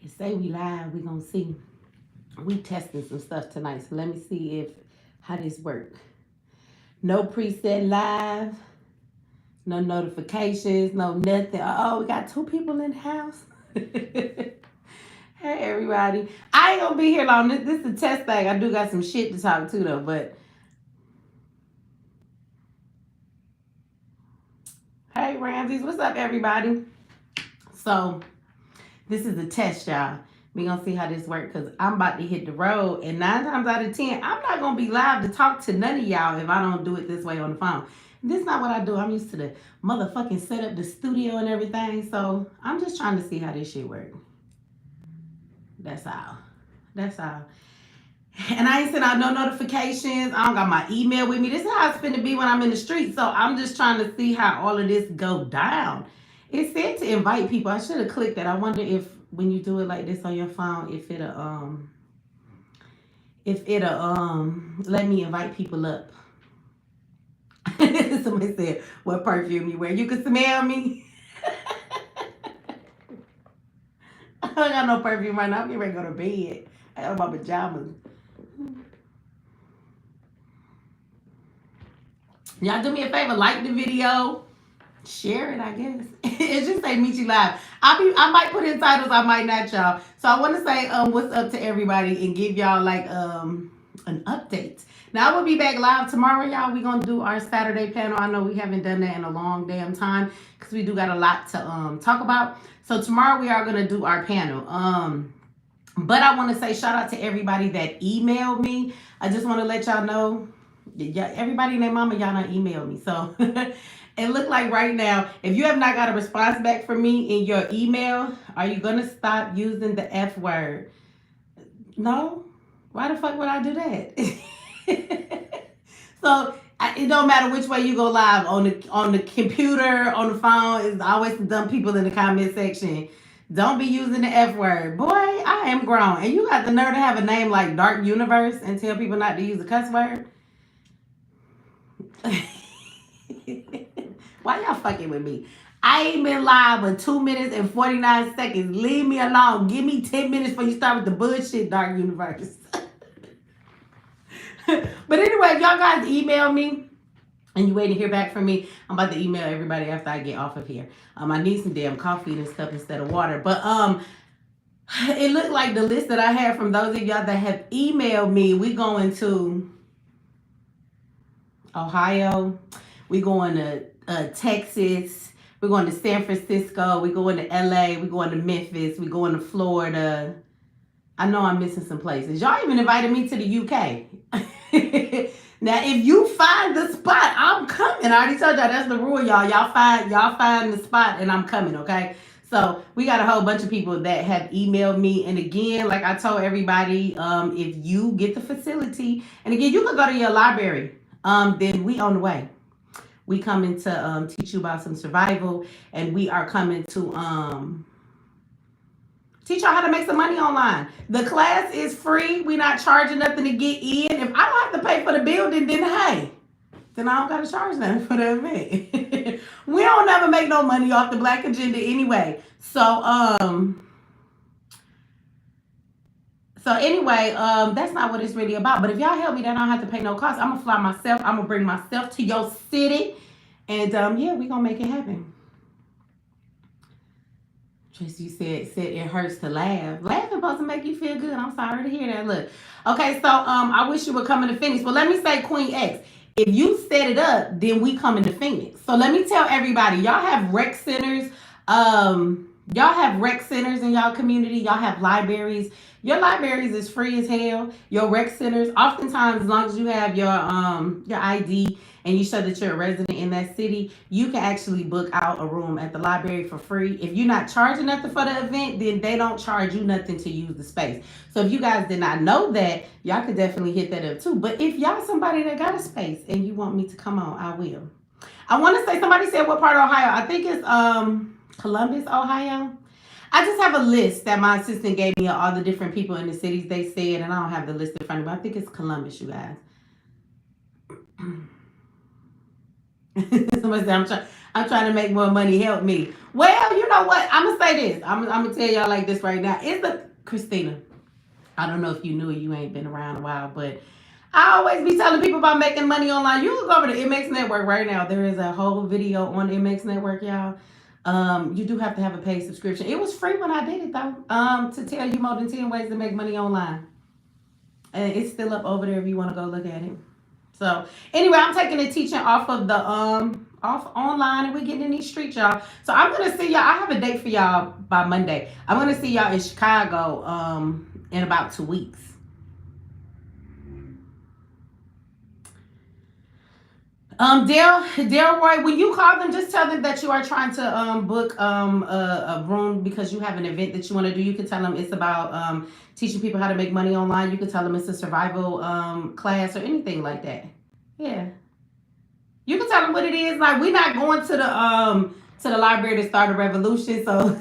It say we live. We gonna see. We testing some stuff tonight, so let me see if how this work. No preset live, no notifications, no nothing. Oh, we got 2 people in the house. Hey everybody, I ain't gonna be here long. This is a test thing. I do got some shit to talk to though, but hey Ramses, what's up everybody? So this is a test, y'all. We gonna see how this works because I'm about to hit the road, and 9 times out of 10, I'm not gonna be live to talk to none of y'all if I don't do it this way on the phone. This is not what I do. I'm used to the motherfucking set up the studio and everything, so I'm just trying to see how this shit works. That's all. That's all. And I ain't sent out no notifications. I don't got my email with me. This is how it's finna be when I'm in the street. So I'm just trying to see how all of this go down. It said to invite people. I should have clicked that. I wonder if when you do it like this on your phone, if it'll let me invite people up. Somebody said, what perfume you wear? You can smell me. I don't got no perfume right now. I'm getting ready to go to bed. I got my pajamas. Y'all do me a favor, like the video, share it, I guess. It just say Mechee Live. I might put in titles, I might not, y'all. So I want to say what's up to everybody and give y'all like an update. Now we'll be back live tomorrow, y'all. We're gonna do our Saturday panel. I know we haven't done that in a long damn time because we do got a lot to talk about. So tomorrow we are gonna do our panel. But I want to say shout out to everybody that emailed me. I just want to let y'all know. Yeah, everybody and their mama, y'all not emailed me. So it look like right now, if you have not got a response back from me in your email, are you gonna stop using the F word? No? Why the fuck would I do that? So it don't matter which way you go live, on the computer, on the phone. It's always some dumb people in the comment section. Don't be using the F word. Boy, I am grown. And you got the nerve to have a name like Dark Universe and tell people not to use the cuss word? Why y'all fucking with me? I ain't been live but 2 minutes and 49 seconds. Leave me alone. Give me 10 minutes before you start with the bullshit, Dark Universe. But anyway, if y'all guys email me and you waiting to hear back from me, I'm about to email everybody after I get off of here. I need some damn coffee and stuff instead of water. But it looked like the list that I had from those of y'all that have emailed me, we going to Ohio, we going to Texas, we're going to San Francisco, we're going to LA, we're going to Memphis, we're going to Florida. I know I'm missing some places. Y'all even invited me to the UK. Now, if you find the spot, I'm coming. I already told y'all that's the rule, y'all. Y'all find the spot and I'm coming, okay? So we got a whole bunch of people that have emailed me. And again, like I told everybody, if you get the facility, and again, you can go to your library. Then we on the way. We coming to teach you about some survival, and we are coming to teach y'all how to make some money online. The class is free. We not charging nothing to get in. If I don't have to pay for the building, then hey, then I don't gotta charge nothing for the event. We don't never make no money off the Black agenda anyway. So anyway, that's not what it's really about. But if y'all help me, then I don't have to pay no cost. I'm gonna fly myself. I'm gonna bring myself to your city, and yeah, we gonna make it happen. Tracy said it hurts to laugh. Laughing supposed to make you feel good. I'm sorry to hear that. Look, okay, so I wish you were coming to Phoenix. But let me say, Queen X, if you set it up, then we coming to Phoenix. So let me tell everybody, y'all have rec centers. Y'all have rec centers in y'all community. Y'all have libraries. Your libraries is free as hell. Your rec centers, oftentimes, as long as you have your ID and you show that you're a resident in that city, you can actually book out a room at the library for free. If you're not charging nothing for the event, then they don't charge you nothing to use the space. So if you guys did not know that, y'all could definitely hit that up too. But if y'all somebody that got a space and you want me to come on, I will. I want to say, somebody said what part of Ohio? I think it's Columbus, Ohio. I just have a list that my assistant gave me of all the different people in the cities they said, and I don't have the list in front of me. I think it's Columbus, you guys. Somebody said, I'm trying to make more money. Help me. Well, you know know what? I'm gonna say this. I'm gonna tell y'all like this right now. It's the Christina. I don't know if you knew it. You ain't been around a while, but I always be telling people about making money online. You can go over to MX Network right now. There is a whole video on MX Network, y'all. You do have to have a paid subscription. It was free when I did it though. To tell you more than 10 ways to make money online. And it's still up over there if you want to go look at it. So anyway, I'm taking the teaching off of the off online, and we're getting in these streets, y'all. So I'm gonna see y'all. I have a date for y'all by Monday. I'm gonna see y'all in Chicago in about 2 weeks. Delroy, when you call them, just tell them that you are trying to book a room because you have an event that you want to do. You can tell them it's about teaching people how to make money online. You can tell them it's a survival class or anything like that. Yeah. You can tell them what it is. Like, we're not going to the library to start a revolution, so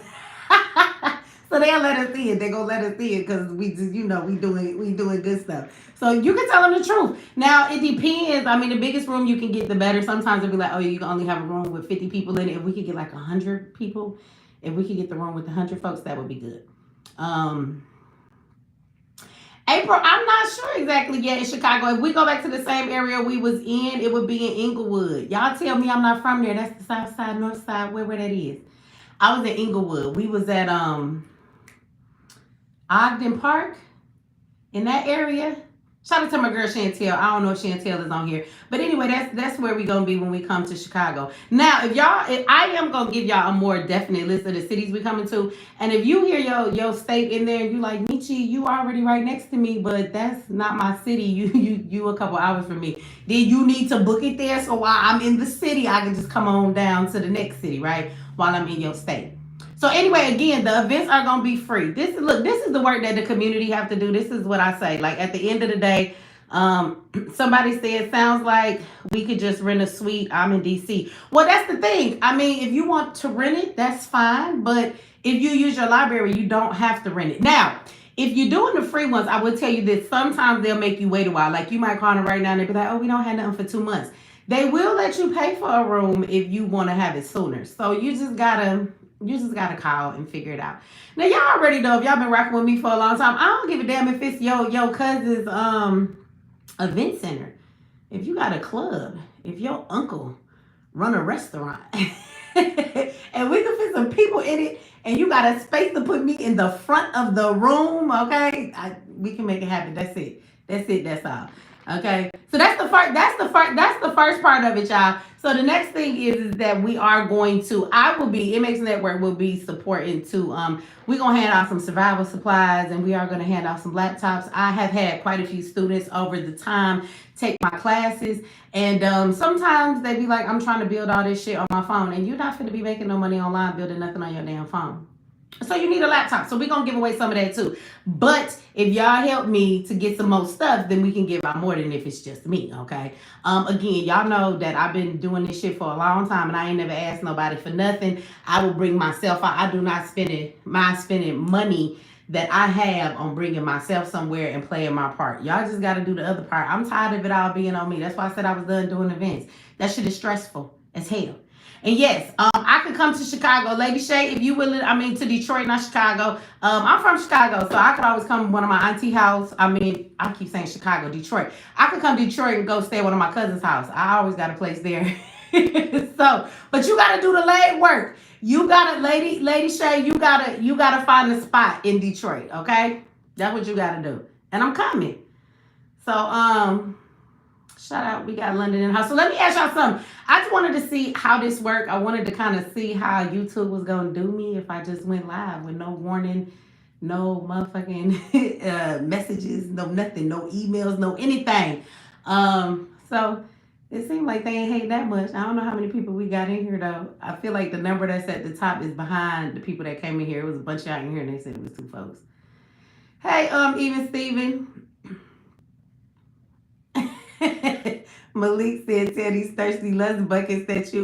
so they'll let us in. They're gonna let us in because we just, we doing good stuff. So you can tell them the truth. Now it depends. I mean, the biggest room you can get, the better. Sometimes it'll be like, oh, you can only have a room with 50 people in it. If we could get like 100 people, if we could get the room with 100 folks, that would be good. April, I'm not sure exactly yet in Chicago. If we go back to the same area we was in, it would be in Inglewood. Y'all tell me I'm not from there. That's the south side, north side, wherever that is. I was in Inglewood. We was at Ogden Park in that area. Shout out to my girl Chantel. I don't know if Chantel is on here. But anyway, that's where we're going to be when we come to Chicago. Now, if I am going to give y'all a more definite list of the cities we coming to. And if you hear your state in there and you like, Mechee, you already right next to me, but that's not my city. You a couple hours from me. Then you need to book it there. So while I'm in the city, I can just come on down to the next city, right? While I'm in your state. So anyway, again, the events are going to be free. This is the work that the community have to do. This is what I say. Like, at the end of the day, somebody said, sounds like we could just rent a suite. I'm in DC. Well, that's the thing. I mean, if you want to rent it, that's fine. But if you use your library, you don't have to rent it. Now, if you're doing the free ones, I will tell you this. Sometimes they'll make you wait a while. Like, you might call them right now and they'll be like, oh, we don't have nothing for 2 months. They will let you pay for a room if you want to have it sooner. So you just gotta call and figure it out. Now, y'all already know, if y'all been rocking with me for a long time, I don't give a damn if it's your cousin's event center. If you got a club, if your uncle run a restaurant, and we can fit some people in it, and you got a space to put me in the front of the room, okay? We can make it happen. That's it. That's all. Okay, so that's the first part of it, y'all. So the next thing is that we are going to, MX Network will be supporting too. We're gonna hand out some survival supplies, and we are gonna hand out some laptops. I have had quite a few students over the time take my classes, and sometimes they be like, I'm trying to build all this shit on my phone, and you're not gonna be making no money online building nothing on your damn phone. So you need a laptop. So we're going to give away some of that too. But if y'all help me to get some more stuff, then we can give out more than if it's just me, okay? Again, y'all know that I've been doing this shit for a long time, and I ain't never asked nobody for nothing. I will bring myself out. I do not spending money that I have on bringing myself somewhere and playing my part. Y'all just got to do the other part. I'm tired of it all being on me. That's why I said I was done doing events. That shit is stressful as hell. And yes, I could come to Chicago. Lady Shay, if you willing, to Detroit, not Chicago. I'm from Chicago, so I could always come to one of my auntie house. I keep saying Chicago, Detroit. I could come to Detroit and go stay at one of my cousin's house. I always got a place there. But you got to do the leg work. You got to, Lady Shay, you got to find a spot in Detroit, okay? That's what you got to do. And I'm coming. So, shout out, we got London in the house. So let me ask y'all something. I just wanted to see how this worked. I wanted to kind of see how YouTube was going to do me if I just went live with no warning, no motherfucking messages, no nothing, no emails, no anything. So it seemed like they ain't hate that much. I don't know how many people we got in here, though. I feel like the number that's at the top is behind the people that came in here. It was a bunch out in here, and they said it was 2 folks. Hey, even Steven. Malik said, tell these thirsty lust buckets that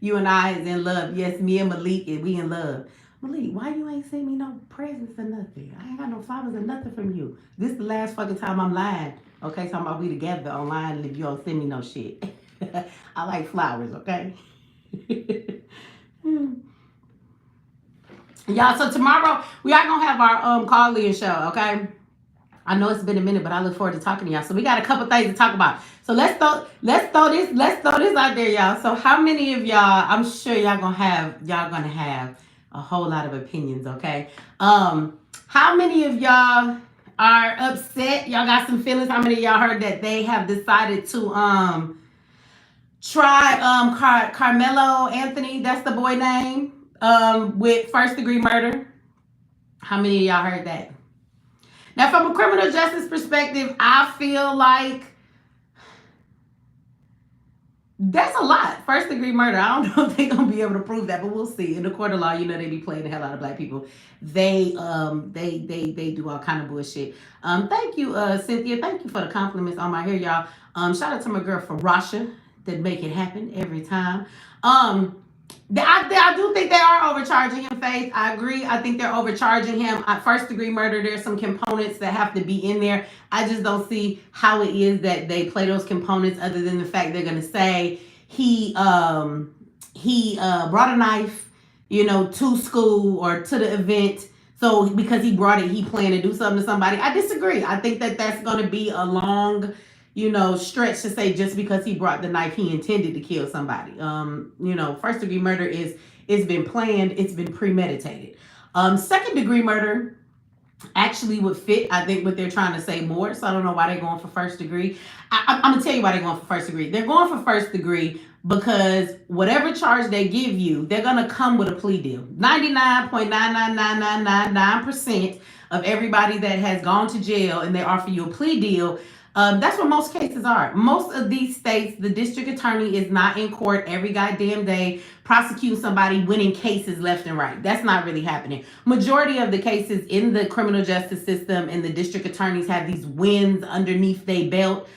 you and I is in love. Yes, me and Malik, and we in love. Malik, why you ain't send me no presents or nothing? I ain't got no flowers or nothing from you. This is the last fucking time I'm lying. Okay, talking about we together online, and if you don't send me no shit. I like flowers, okay? Y'all, so tomorrow we are gonna have our call-in show, okay? I know it's been a minute, but I look forward to talking to y'all. So we got a couple things to talk about. So let's throw this out there, y'all. So how many of y'all? I'm sure y'all gonna have a whole lot of opinions, okay? How many of y'all are upset? Y'all got some feelings. How many of y'all heard that they have decided to try Carmelo Anthony? That's the boy name. With first degree murder. How many of y'all heard that? Now, from a criminal justice perspective, I feel like that's a lot. First degree murder. I don't know if they're gonna be able to prove that, but we'll see. In the court of law, you know they be playing the hell out of black people. They do all kind of bullshit. Thank you, Cynthia. Thank you for the compliments on my hair, y'all. Shout out to my girl for Rasha that make it happen every time. I do think they are overcharging him, Faith. I agree. I think they're overcharging him. First degree murder, there's some components that have to be in there. I just don't see how it is that they play those components other than the fact they're going to say he brought a knife, to school or to the event. So because he brought it, he planned to do something to somebody. I disagree. I think that that's going to be a long stretch to say just because he brought the knife, he intended to kill somebody. First degree murder it's been planned, it's been premeditated. Second degree murder actually would fit, I think, what they're trying to say more. So I don't know why they're going for first degree. I'm gonna tell you why they're going for first degree. They're going for first degree because whatever charge they give you, they're gonna come with a plea deal. 99.99999% of everybody that has gone to jail and they offer you a plea deal. That's what most cases are. Most of these states, the district attorney is not in court every goddamn day prosecuting somebody, winning cases left and right. That's not really happening. Majority of the cases in the criminal justice system and the district attorneys have these wins underneath their belt.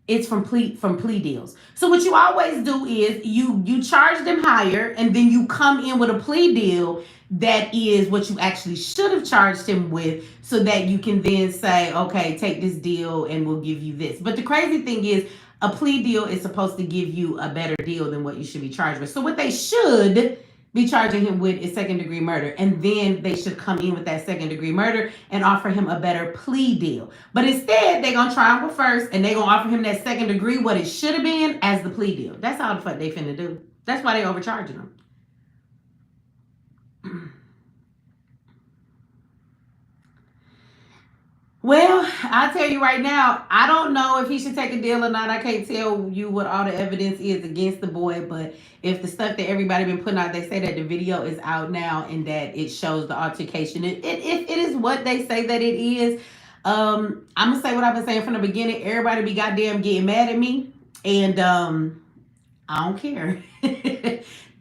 It's from plea deals. So what you always do is you charge them higher and then you come in with a plea deal that is what you actually should have charged him with, so that you can then say, okay, take this deal and we'll give you this. But the crazy thing is, a plea deal is supposed to give you a better deal than what you should be charged with. So what they should be charging him with is second degree murder, and then they should come in with that second degree murder and offer him a better plea deal. But instead, they're gonna try him with first, and they're gonna offer him that second degree, what it should have been, as the plea deal. That's how the fuck they finna do. That's why they overcharging him. Well, I'll tell you right now, I don't know if he should take a deal or not. I can't tell you what all the evidence is against the boy, but if the stuff that everybody been putting out, they say that the video is out now and that it shows the altercation. If it is what they say that it is, I'm gonna say what I've been saying from the beginning. Everybody be goddamn getting mad at me, and I don't care.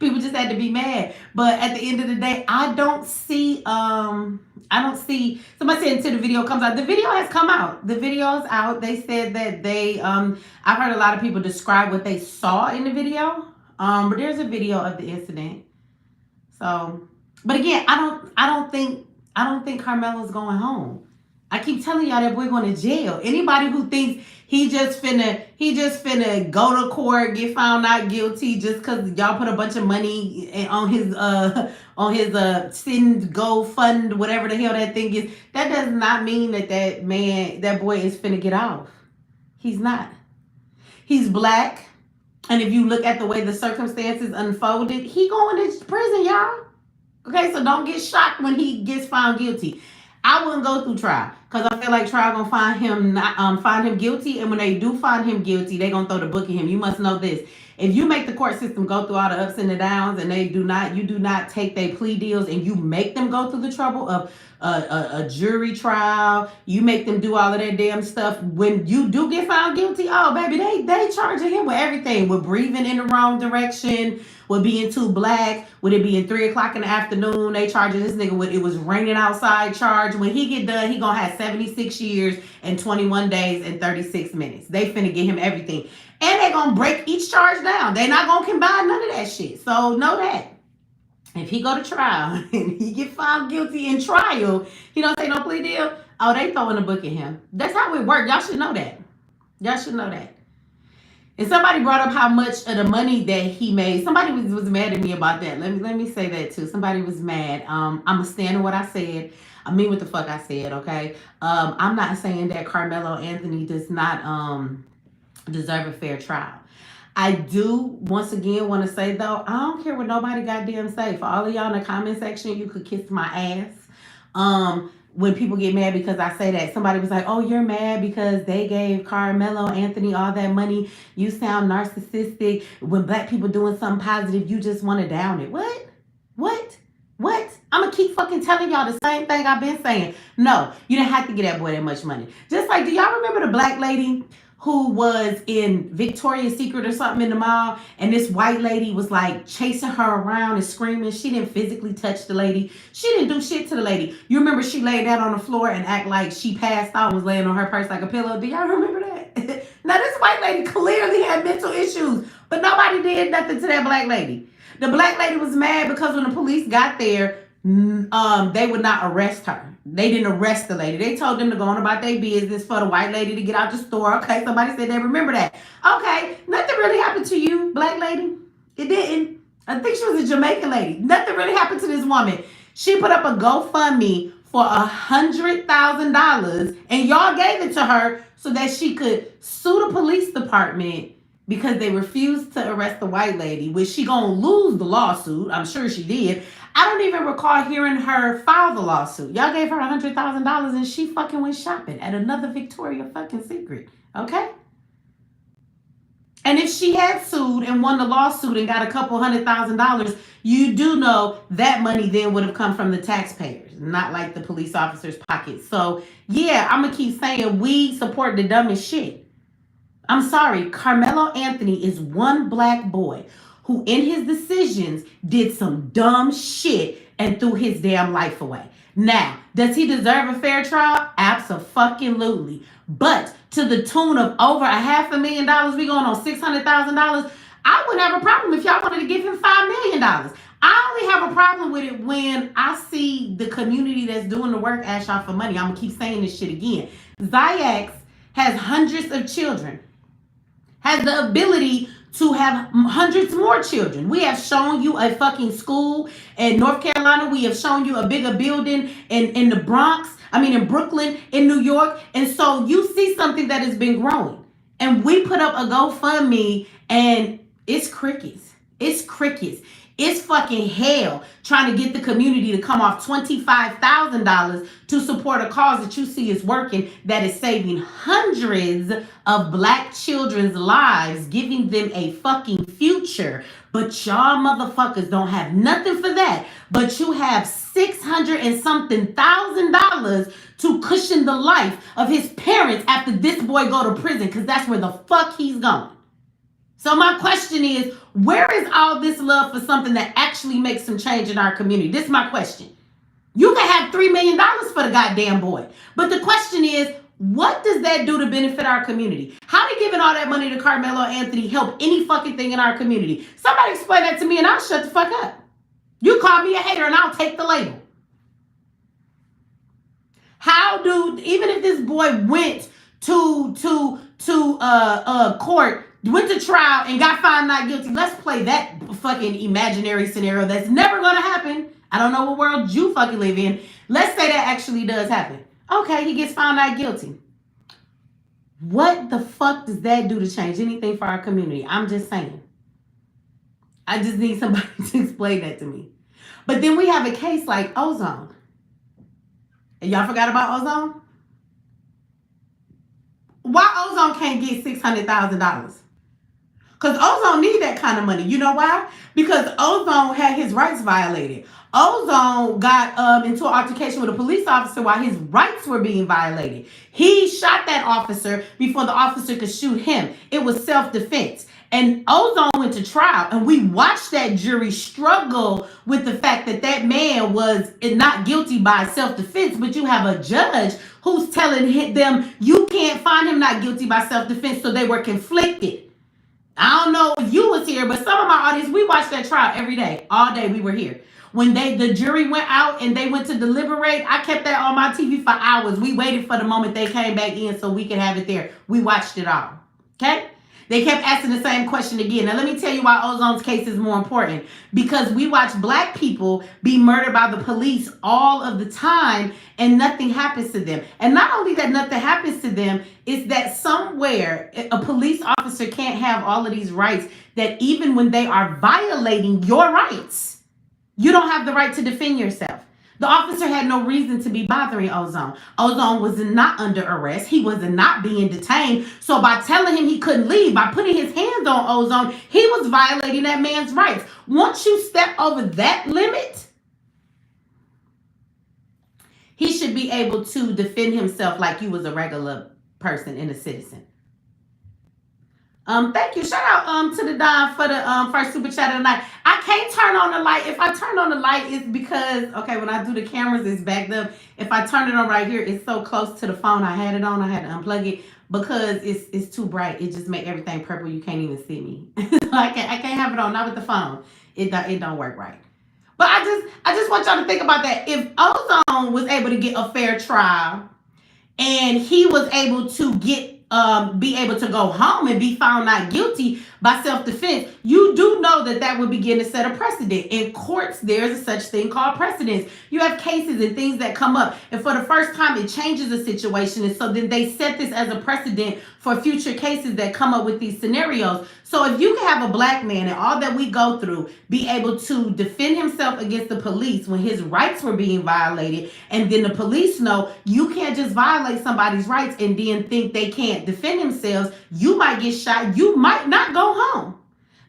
People just had to be mad. But at the end of the day, I don't see somebody said until the video comes out. The video has come out. The video is out. They said that I've heard a lot of people describe what they saw in the video. But there's a video of the incident. So, but again, I don't think Carmelo's going home. I keep telling y'all that boy going to jail. Anybody who thinks he just finna go to court, get found not guilty just because y'all put a bunch of money on his send go fund, whatever the hell that thing is, that does not mean that boy is finna get off. He's not. He's black, and if you look at the way the circumstances unfolded, he going to prison, y'all. Okay, so don't get shocked when he gets found guilty. I wouldn't go through trial because I feel like trial gonna find him guilty, and when they do find him guilty, they gonna throw the book at him. You must know this: if you make the court system go through all the ups and the downs, and you do not take their plea deals, and you make them go through the trouble of a jury trial, you make them do all of that damn stuff. When you do get found guilty, oh baby, they charging him with everything, with breathing in the wrong direction, with being too black, with it being 3:00 in the afternoon. They charging this nigga with it was raining outside charge. When he get done, he gonna have 76 years and 21 days and 36 minutes. They finna get him everything. And they gonna break each charge down. They not gonna combine none of that shit. So know that. If he go to trial and he get found guilty in trial, he don't take no plea deal, oh, they throwing a book at him. That's how it works. Y'all should know that. Y'all should know that. And somebody brought up how much of the money that he made. Somebody was mad at me about that. Let me say that too. Somebody was mad. I'm standing what I said. I mean what the fuck I said, okay? I'm not saying that Carmelo Anthony does not deserve a fair trial. I do once again want to say though, I don't care what nobody goddamn say. For all of y'all in the comment section, you could kiss my ass. When people get mad because I say that, somebody was like, "Oh, you're mad because they gave Carmelo Anthony all that money. You sound narcissistic. When black people doing something positive, you just want to down it." What? What? I'm gonna keep fucking telling y'all the same thing I've been saying. No, you didn't have to get that boy that much money. Just like, do y'all remember the black lady who was in Victoria's Secret or something in the mall, and this white lady was like chasing her around and screaming? She didn't physically touch the lady. She didn't do shit to the lady. You remember she laid down on the floor and act like she passed out and was laying on her purse like a pillow? Do y'all remember that? Now this white lady clearly had mental issues, but nobody did nothing to that black lady. The black lady was mad because when the police got there, they would not arrest her. They didn't arrest the lady. They told them to go on about their business for the white lady to get out the store. Okay, somebody said they remember that. Okay, nothing really happened to you, black lady. It didn't. I think she was a Jamaican lady. Nothing really happened to this woman. She put up a GoFundMe for $100,000, and y'all gave it to her so that she could sue the police department because they refused to arrest the white lady, which she gonna lose the lawsuit. I'm sure she did. I don't even recall hearing her file the lawsuit. Y'all gave her $100,000 and she fucking went shopping at another Victoria's fucking Secret. Okay? And if she had sued and won the lawsuit and got a couple $100,000, you do know that money then would have come from the taxpayers, not like the police officers' pockets. So yeah, I'm gonna keep saying we support the dumbest shit. I'm sorry, Carmelo Anthony is one black boy who in his decisions did some dumb shit and threw his damn life away. Now, does he deserve a fair trial? Abso-fucking-lutely. But to the tune of over $500,000, we going on $600,000, I wouldn't have a problem if y'all wanted to give him $5 million. I only have a problem with it when I see the community that's doing the work ask y'all for money. I'm going to keep saying this shit again. X has hundreds of children, has the ability to have hundreds more children. We have shown you a fucking school in North Carolina. We have shown you a bigger building in the Bronx. In Brooklyn, in New York. And so you see something that has been growing. And we put up a GoFundMe and it's crickets. It's crickets. It's fucking hell trying to get the community to come off $25,000 to support a cause that you see is working, that is saving hundreds of black children's lives, giving them a fucking future. But y'all motherfuckers don't have nothing for that. But you have $600 and something thousand to cushion the life of his parents after this boy go to prison, because that's where the fuck he's going. So my question is, where is all this love for something that actually makes some change in our community? This is my question. You can have $3 million for the goddamn boy. But the question is, what does that do to benefit our community? How did giving all that money to Carmelo Anthony help any fucking thing in our community? Somebody explain that to me and I'll shut the fuck up. You call me a hater and I'll take the label. How do, even if this boy went to court, went to trial and got found not guilty, let's play that fucking imaginary scenario that's never gonna happen. I don't know what world you fucking live in. Let's say that actually does happen. Okay, he gets found not guilty. What the fuck does that do to change anything for our community? I'm just saying. I just need somebody to explain that to me. But then we have a case like Ozone. And y'all forgot about Ozone? Why Ozone can't get $600,000? Because Ozone need that kind of money. You know why? Because Ozone had his rights violated. Ozone got into an altercation with a police officer while his rights were being violated. He shot that officer before the officer could shoot him. It was self-defense. And Ozone went to trial, and we watched that jury struggle with the fact that that man was not guilty by self-defense, but you have a judge who's telling them you can't find him not guilty by self-defense, so they were conflicted. I don't know if you was here, but some of my audience, we watched that trial every day. All day we were here. When the jury went out and they went to deliberate, I kept that on my TV for hours. We waited for the moment they came back in so we could have it there. We watched it all. Okay? They kept asking the same question again. Now, let me tell you why Ozone's case is more important. Because we watch black people be murdered by the police all of the time and nothing happens to them. And not only that nothing happens to them, is that somewhere a police officer can't have all of these rights, that even when they are violating your rights, you don't have the right to defend yourself. The officer had no reason to be bothering Ozone. Ozone was not under arrest. He was not being detained. So by telling him he couldn't leave, by putting his hands on Ozone, he was violating that man's rights. Once you step over that limit, he should be able to defend himself like you was a regular person and a citizen. Thank you. Shout out to the Don for the first super chat of the night. I can't turn on the light. If I turn on the light, it's because, okay, when I do the cameras, it's backed up. If I turn it on right here, it's so close to the phone. I had it on. I had to unplug it because it's too bright. It just make everything purple. You can't even see me. So I can't have it on. Not with the phone. It don't work right. But I just want y'all to think about that. If Ozone was able to get a fair trial and he was able to be able to go home and be found not guilty by self-defense, you do know that would begin to set a precedent. In courts, there's a such thing called precedents. You have cases and things that come up, and for the first time, it changes the situation, and so then they set this as a precedent for future cases that come up with these scenarios. So if you can have a black man and all that we go through be able to defend himself against the police when his rights were being violated, and then the police know you can't just violate somebody's rights and then think they can't defend themselves, you might get shot, you might not go home.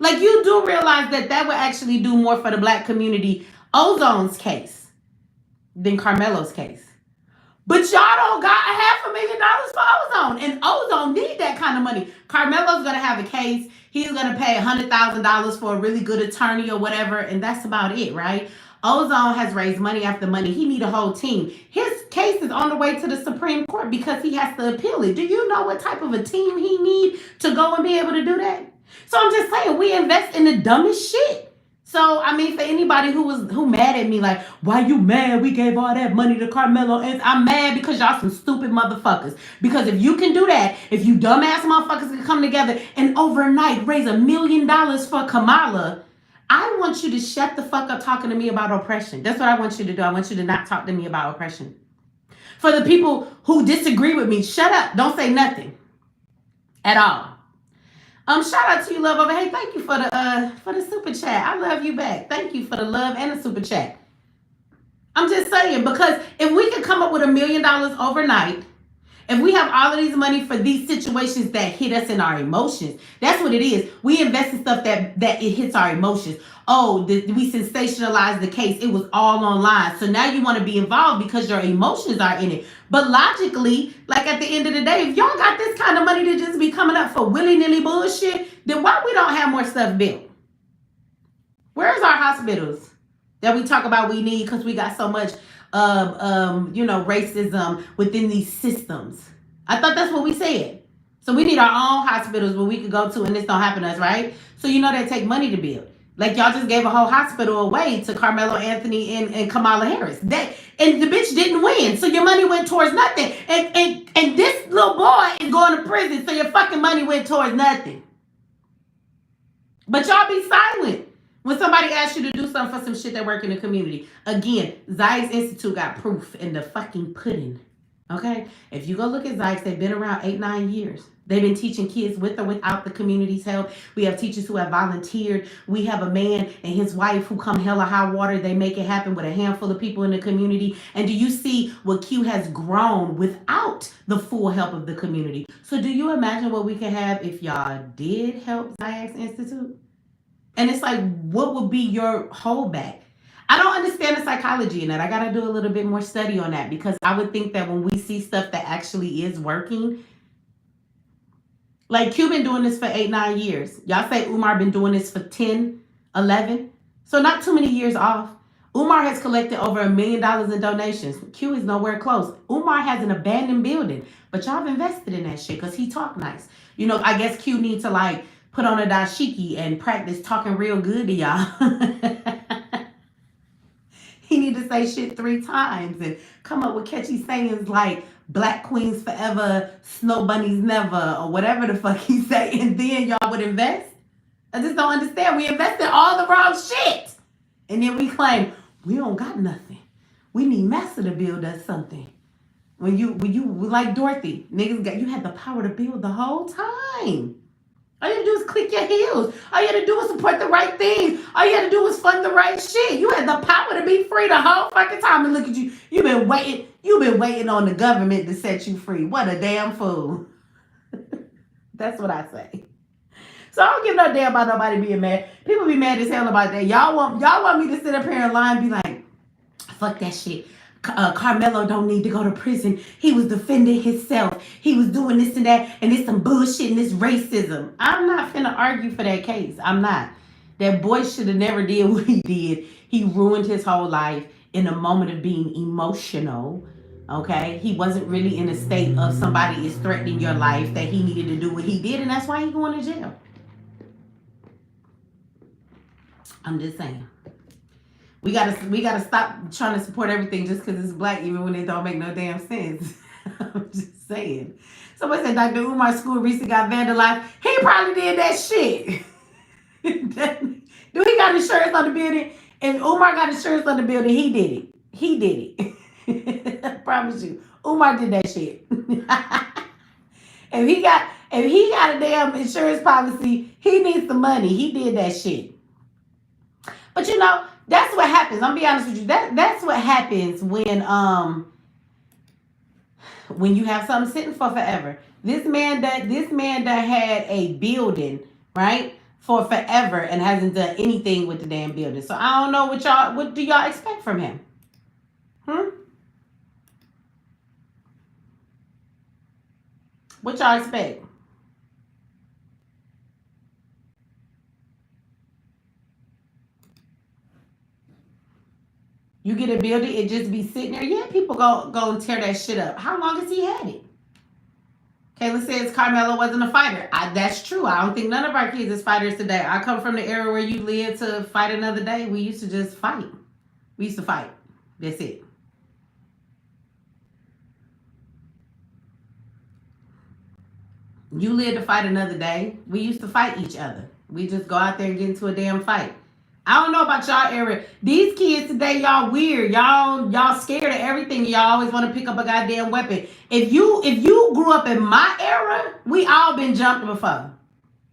Like, you do realize that would actually do more for the black community, Ozone's case, than Carmelo's case. But y'all don't got $500,000 for Ozone. And Ozone need that kind of money. Carmelo's going to have a case. He's going to pay $100,000 for a really good attorney or whatever. And that's about it, right? Ozone has raised money after money. He need a whole team. His case is on the way to the Supreme Court because he has to appeal it. Do you know what type of a team he need to go and be able to do that? So I'm just saying, we invest in the dumbest shit. So, I mean, for anybody who mad at me, like, why you mad? We gave all that money to Carmelo. And I'm mad because y'all some stupid motherfuckers. Because if you can do that, if you dumbass motherfuckers can come together and overnight raise $1 million for Kamala, I want you to shut the fuck up talking to me about oppression. That's what I want you to do. I want you to not talk to me about oppression. For the people who disagree with me, shut up. Don't say nothing at all. Shout out to you, love over. Hey, thank you for the super chat. I love you back. Thank you for the love and the super chat. I'm just saying, because if we could come up with $1 million overnight, if we have all of these money for these situations that hit us in our emotions, that's what it is. We invest in stuff that it hits our emotions. Oh, we sensationalized the case. It was all online. So now you want to be involved because your emotions are in it. But logically, like at the end of the day, if y'all got this kind of money to just be coming up for willy-nilly bullshit, then why we don't have more stuff built? Where's our hospitals that we talk about we need because we got so much racism within these systems? I thought that's what we said. So we need our own hospitals where we could go to and this don't happen to us, right? So they take money to build. Like, y'all just gave a whole hospital away to Carmelo Anthony and Kamala Harris. And the bitch didn't win. So your money went towards nothing. And this little boy is going to prison. So your fucking money went towards nothing. But y'all be silent when somebody asks you to do something for some shit that work in the community. Again, Zayek's Institute got proof in the fucking pudding. Okay? If you go look at Zayek's, they've been around 8-9 years. They've been teaching kids with or without the community's help. We have teachers who have volunteered. We have a man and his wife who come hell or high water. They make it happen with a handful of people in the community. And do you see what Q has grown without the full help of the community? So do you imagine what we could have if y'all did help Zayek's Institute? And it's like, what would be your holdback? I don't understand the psychology in that. I got to do a little bit more study on that, because I would think that when we see stuff that actually is working, like Q been doing this for 8-9 years. Y'all say Umar been doing this for 10, 11. So not too many years off. Umar has collected over $1 million in donations. Q is nowhere close. Umar has an abandoned building, but y'all have invested in that shit because he talk nice. I guess Q needs to put on a dashiki and practice talking real good to y'all. He need to say shit 3 times and come up with catchy sayings like black queens forever, snow bunnies never, or whatever the fuck he say, and then y'all would invest? I just don't understand. We invested all the wrong shit. And then we claim, we don't got nothing. We need Master to build us something. When you like Dorothy, niggas you had the power to build the whole time. All you had to do was click your heels. All you had to do was support the right things. All you had to do was fund the right shit. You had the power to be free the whole fucking time. And look at you. You've been waiting on the government to set you free. What a damn fool. That's what I say. So I don't give no damn about nobody being mad. People be mad as hell about that. Y'all want me to sit up here and lie and be like, fuck that shit. Carmelo don't need to go to prison. He was defending himself. He was doing this and that, and it's some bullshit and this racism. I'm not finna argue for that case. I'm not. That boy should have never did what he did. He ruined his whole life in a moment of being emotional. Okay? He wasn't really in a state of somebody is threatening your life that he needed to do what he did, and that's why he's going to jail. I'm just saying. We gotta stop trying to support everything just because it's black, even when it don't make no damn sense. I'm just saying. Somebody said Dr. Umar's school recently got vandalized. He probably did that shit. Do he got insurance on the building? If Umar got insurance on the building, he did it. He did it. I promise you. Umar did that shit. If he got a damn insurance policy, he needs the money. He did that shit. But you know, that's what happens. I'm gonna be honest with you. That's what happens when you have something sitting for forever. This man that had a building, right, for forever and hasn't done anything with the damn building. So I don't know what do y'all expect from him? What y'all expect? You get a building, it just be sitting there. Yeah, people go and tear that shit up. How long has he had it? Kayla says Carmelo wasn't a fighter. That's true. I don't think none of our kids is fighters today. I come from the era where you live to fight another day. We used to just fight. We used to fight. That's it. You live to fight another day. We used to fight each other. We just go out there and get into a damn fight. I don't know about y'all era. These kids today, y'all weird. Y'all scared of everything. Y'all always want to pick up a goddamn weapon. If you grew up in my era, we all been jumped before.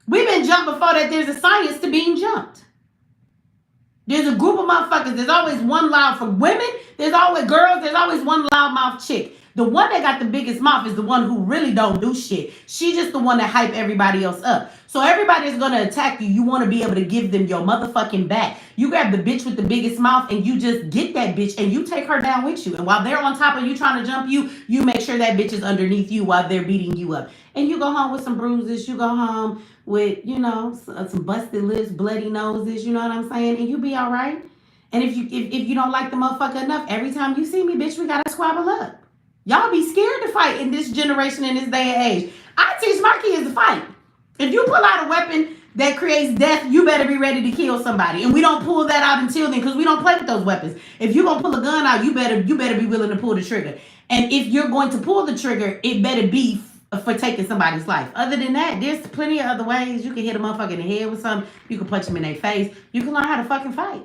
We've been jumped before that there's a science to being jumped. There's a group of motherfuckers. There's always one loud for women. There's always girls. There's always one loudmouth chick. The one that got the biggest mouth is the one who really don't do shit. She's just the one that hype everybody else up. So everybody is going to attack you. You want to be able to give them your motherfucking back. You grab the bitch with the biggest mouth and you just get that bitch and you take her down with you. And while they're on top of you trying to jump you, you make sure that bitch is underneath you while they're beating you up. And you go home with some bruises. You go home with, some busted lips, bloody noses. You know what I'm saying? And you be all right. And if you don't like the motherfucker enough, every time you see me, bitch, we got to squabble up. Y'all be scared to fight in this generation, in this day and age. I teach my kids to fight. If you pull out a weapon that creates death, you better be ready to kill somebody. And we don't pull that out until then because we don't play with those weapons. If you're going to pull a gun out, you better be willing to pull the trigger. And if you're going to pull the trigger, it better be for taking somebody's life. Other than that, there's plenty of other ways. You can hit a motherfucker in the head with something. You can punch them in their face. You can learn how to fucking fight.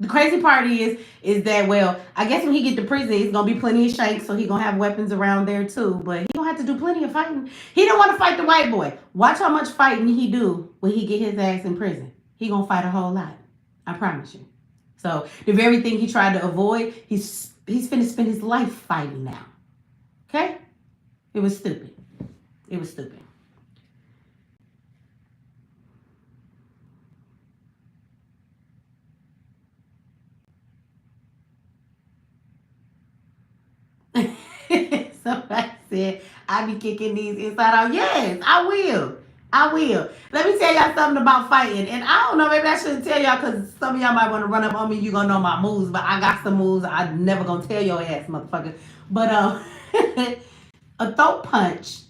The crazy part is that, well, I guess when he get to prison, it's going to be plenty of shanks, so he going to have weapons around there too. But he going to have to do plenty of fighting. He don't want to fight the white boy. Watch how much fighting he do when he get his ass in prison. He going to fight a whole lot. I promise you. So the very thing he tried to avoid, he's finna spend his life fighting now. Okay? It was stupid. It was stupid. Somebody said, I be kicking these inside out. Yes, I will. I will. Let me tell y'all something about fighting. And I don't know, maybe I shouldn't tell y'all because some of y'all might want to run up on me. You're going to know my moves. But I got some moves I'm never going to tell your ass, motherfucker. But a throat punch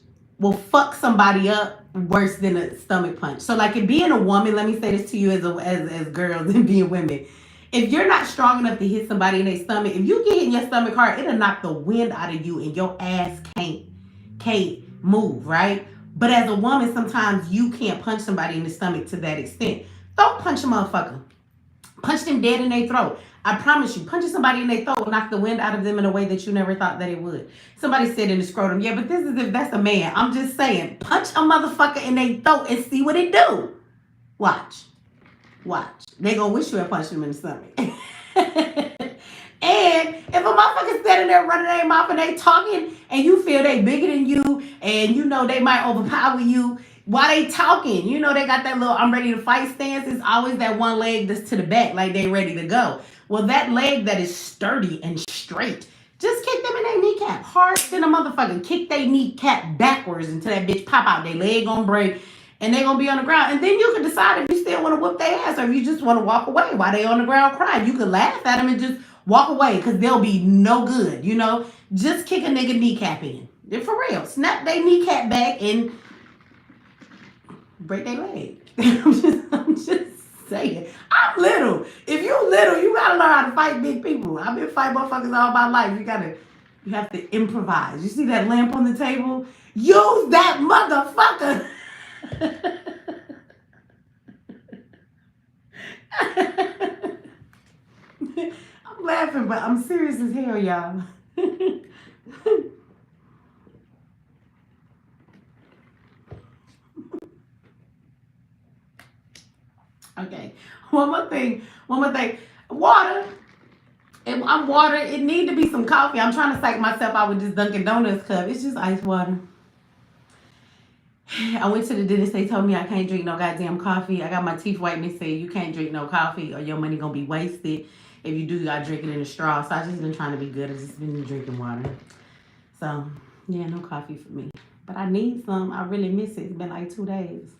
will fuck somebody up worse than a stomach punch. So like it being a woman, let me say this to you as girls and being women. If you're not strong enough to hit somebody in their stomach, if you get hit in your stomach hard, it'll knock the wind out of you and your ass can't move, right? But as a woman, sometimes you can't punch somebody in the stomach to that extent. Don't punch a motherfucker. Punch them dead in their throat. I promise you, punching somebody in their throat will knock the wind out of them in a way that you never thought that it would. Somebody said in the scrotum, yeah, but this is if that's a man. I'm just saying, punch a motherfucker in their throat and see what it do. Watch. They gonna wish you had punched them in the stomach. And if a motherfucker standing there running their mouth and they talking and you feel they bigger than you and you know they might overpower you while they talking, you know they got that little I'm ready to fight stance. It's always that one leg that's to the back like they ready to go. Well, that leg that is sturdy and straight, just kick them in their kneecap. Hard than a motherfucker. Kick their kneecap backwards until that bitch pop out. Their leg gonna break and they gonna be on the ground. And then you can decide if you still want to whoop their ass or if you just want to walk away while they on the ground crying. You can laugh at them and just walk away because they'll be no good, you know? Just kick a nigga kneecap in. They're for real. Snap their kneecap back and break their leg. I'm just saying. I'm little. If you little, you gotta learn how to fight big people. I've been fighting motherfuckers all my life. You have to improvise. You see that lamp on the table? Use that motherfucker. I'm laughing, but I'm serious as hell, y'all. Okay. One more thing. Water. If I'm water, it need to be some coffee. I'm trying to psych myself out with this Dunkin' Donuts cup. It's just ice water. I went to the dentist. They told me I can't drink no goddamn coffee. I got my teeth whitened. They said you can't drink no coffee or your money gonna be wasted. If you do, you gotta drink it in a straw. So I just been trying to be good. I just been drinking water. So yeah, no coffee for me. But I need some. I really miss it. It's been like 2 days.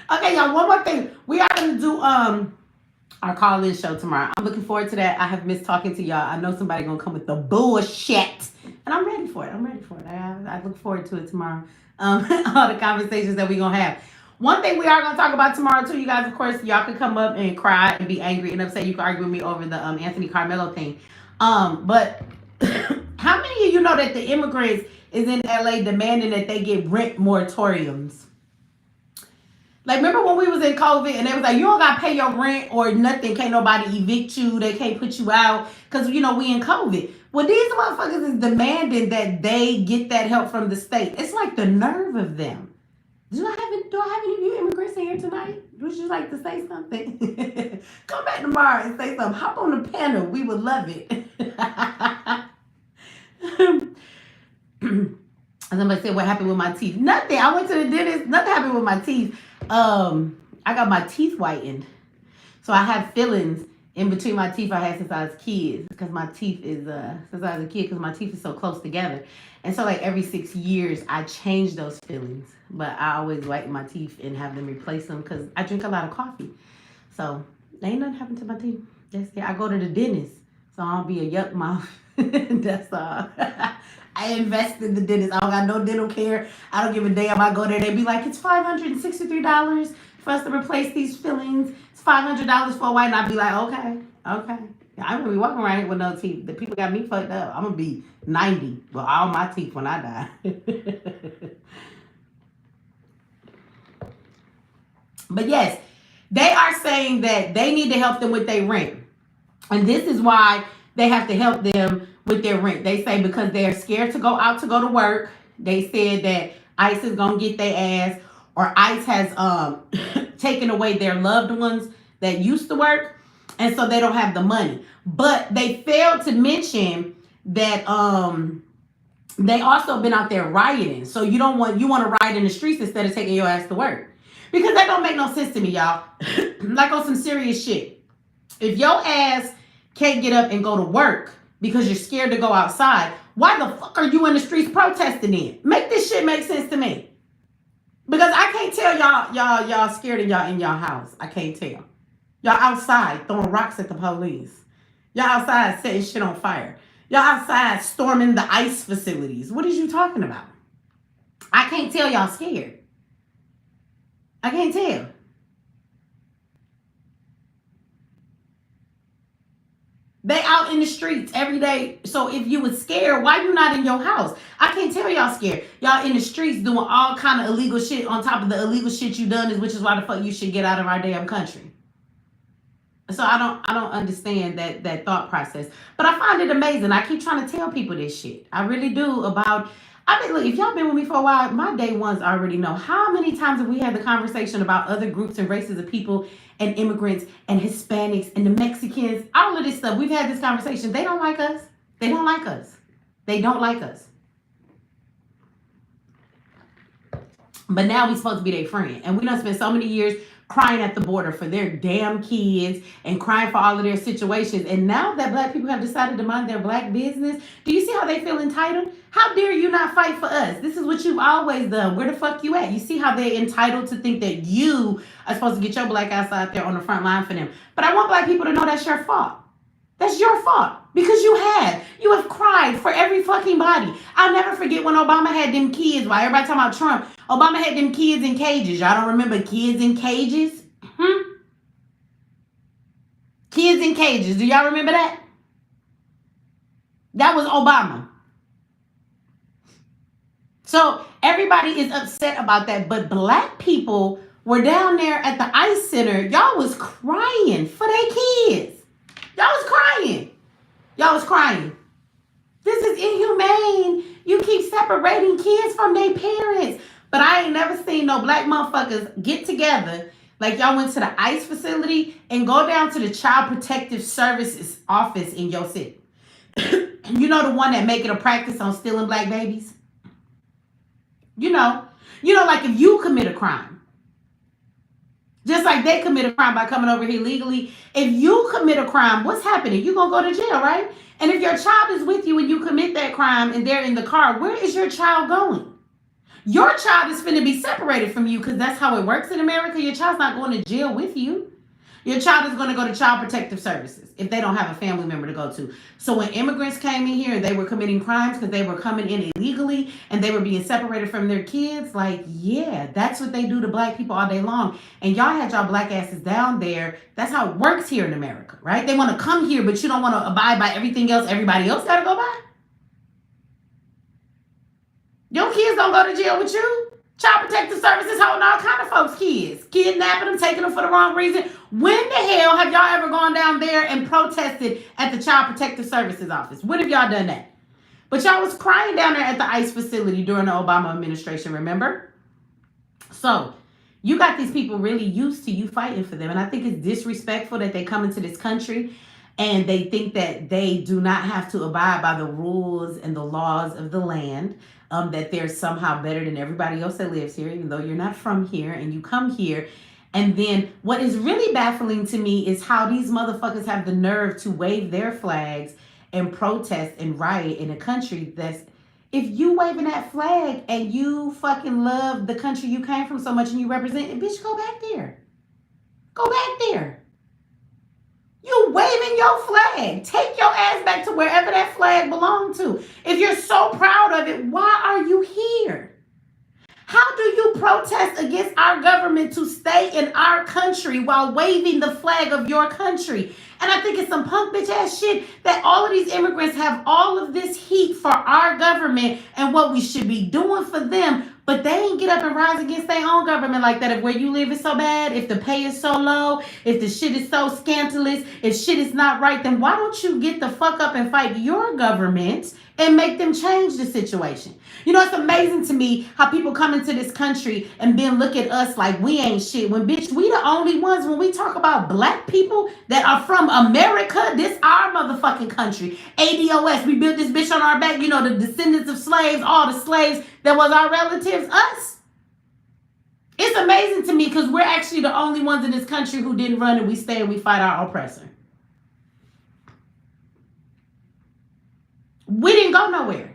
Okay, y'all, one more thing. We are going to do our call-in show tomorrow. I'm looking forward to that. I have missed talking to y'all. I know somebody going to come with the bullshit. And I'm ready for it. I look forward to it tomorrow. All the conversations that we're going to have. One thing we are going to talk about tomorrow, too, you guys, of course, y'all can come up and cry and be angry and upset. You can argue with me over the Anthony Carmelo thing. But how many of you know that the immigrants is in LA demanding that they get rent moratoriums? Like, remember when we was in COVID and they was like, you don't got to pay your rent or nothing. Can't nobody evict you. They can't put you out because, you know, we in COVID. Well, these motherfuckers is demanding that they get that help from the state. It's like the nerve of them. Do I have any of you immigrants in here tonight? Would you like to say something? Come back tomorrow and say something. Hop on the panel. We would love it. Somebody said, what happened with my teeth? Nothing. I went to the dentist. Nothing happened with my teeth. I got my teeth whitened. So I have fillings in between my teeth I had since I was a kid. Because my teeth is, since I was a kid, because my teeth is so close together. And so like every 6 years, I change those fillings. But I always whiten my teeth and have them replace them because I drink a lot of coffee. So ain't nothing happened to my teeth. That's it. I go to the dentist. So I don't be a yuck mouth. That's all. I invest in the dentist. I don't got no dental care. I don't give a damn. I go there. They be like, it's $563 for us to replace these fillings. It's $500 for a white. And I be like, okay. Yeah, I'm going to be walking around here with no teeth. The people got me fucked up. I'm going to be 90 with all my teeth when I die. But yes, they are saying that they need to help them with their rent. And this is why they have to help them with their rent. They say because they're scared to go out to go to work. They said that ICE is going to get their ass, or ICE has taken away their loved ones that used to work. And so they don't have the money. But they failed to mention that they also been out there rioting. So you want to riot in the streets instead of taking your ass to work. Because that don't make no sense to me, y'all. Like on some serious shit. If your ass can't get up and go to work because you're scared to go outside, why the fuck are you in the streets protesting then? Make this shit make sense to me. Because I can't tell y'all scared and y'all in y'all house. I can't tell. Y'all outside throwing rocks at the police. Y'all outside setting shit on fire. Y'all outside storming the ICE facilities. What is you talking about? I can't tell y'all scared. I can't tell. They out in the streets every day. So if you was scared, why you not in your house? I can't tell y'all scared. Y'all in the streets doing all kind of illegal shit on top of the illegal shit you done, which is why the fuck you should get out of our damn country. So I don't understand that thought process. But I find it amazing. I keep trying to tell people this shit. I really do about. I mean, look, if y'all been with me for a while, my day ones already know how many times have we had the conversation about other groups and races of people and immigrants and Hispanics and the Mexicans, all of this stuff. We've had this conversation. They don't like us. They don't like us. They don't like us. But now we supposed to be their friend. And we done spent so many years crying at the border for their damn kids and crying for all of their situations. And now that black people have decided to mind their black business, do you see how they feel entitled? How dare you not fight for us? This is what you've always done. Where the fuck you at? You see how they're entitled to think that you are supposed to get your black ass out there on the front line for them. But I want black people to know that's your fault. That's your fault. Because you have cried for every fucking body. I'll never forget when Obama had them kids. While everybody talking about Trump, Obama had them kids in cages. Y'all don't remember kids in cages? Kids in cages. Do y'all remember that? That was Obama. So everybody is upset about that. But black people were down there at the ICE Center. Y'all was crying for their kids. Y'all was crying. Y'all was crying. This is inhumane. You keep separating kids from their parents. But I ain't never seen no black motherfuckers get together like y'all went to the ICE facility and go down to the Child Protective Services office in your city. You know, the one that make it a practice on stealing black babies? You know, like if you commit a crime, just like they commit a crime by coming over here legally. If you commit a crime, what's happening? You're going to go to jail, right? And if your child is with you when you commit that crime and they're in the car, where is your child going? Your child is finna be separated from you because that's how it works in America. Your child's not going to jail with you. Your child is going to go to Child Protective Services if they don't have a family member to go to. So when immigrants came in here and they were committing crimes because they were coming in illegally and they were being separated from their kids, like, yeah, that's what they do to black people all day long. And y'all had y'all black asses down there. That's how it works here in America, right? They want to come here, but you don't want to abide by everything else everybody else got to go by. Your kids don't go to jail with you. Child Protective Services holding all kind of folks' kids, kidnapping them, taking them for the wrong reason. When the hell have y'all ever gone down there and protested at the Child Protective Services office? When have y'all done that? But y'all was crying down there at the ICE facility during the Obama administration, remember? So you got these people really used to you fighting for them. And I think it's disrespectful that they come into this country and they think that they do not have to abide by the rules and the laws of the land. That they're somehow better than everybody else that lives here, even though you're not from here and you come here. And then what is really baffling to me is how these motherfuckers have the nerve to wave their flags and protest and riot in a country that's, if you waving that flag and you fucking love the country you came from so much and you represent it, bitch, go back there. Go back there. You waving your flag. Take your ass back to wherever that flag belonged to. If you're so proud of it, why are you here? How do you protest against our government to stay in our country while waving the flag of your country? And I think it's some punk bitch ass shit that all of these immigrants have all of this heat for our government and what we should be doing for them. But they ain't get up and rise against their own government like that. If where you live is so bad, if the pay is so low, if the shit is so scandalous, if shit is not right, then why don't you get the fuck up and fight your government and make them change the situation? You know, it's amazing to me how people come into this country and then look at us like we ain't shit. When, bitch, we the only ones, when we talk about black people that are from America, this our motherfucking country. ADOS, we built this bitch on our back. You know, the descendants of slaves, all the slaves that was our relatives, us. It's amazing to me because we're actually the only ones in this country who didn't run and we stay and we fight our oppressor. We didn't go nowhere.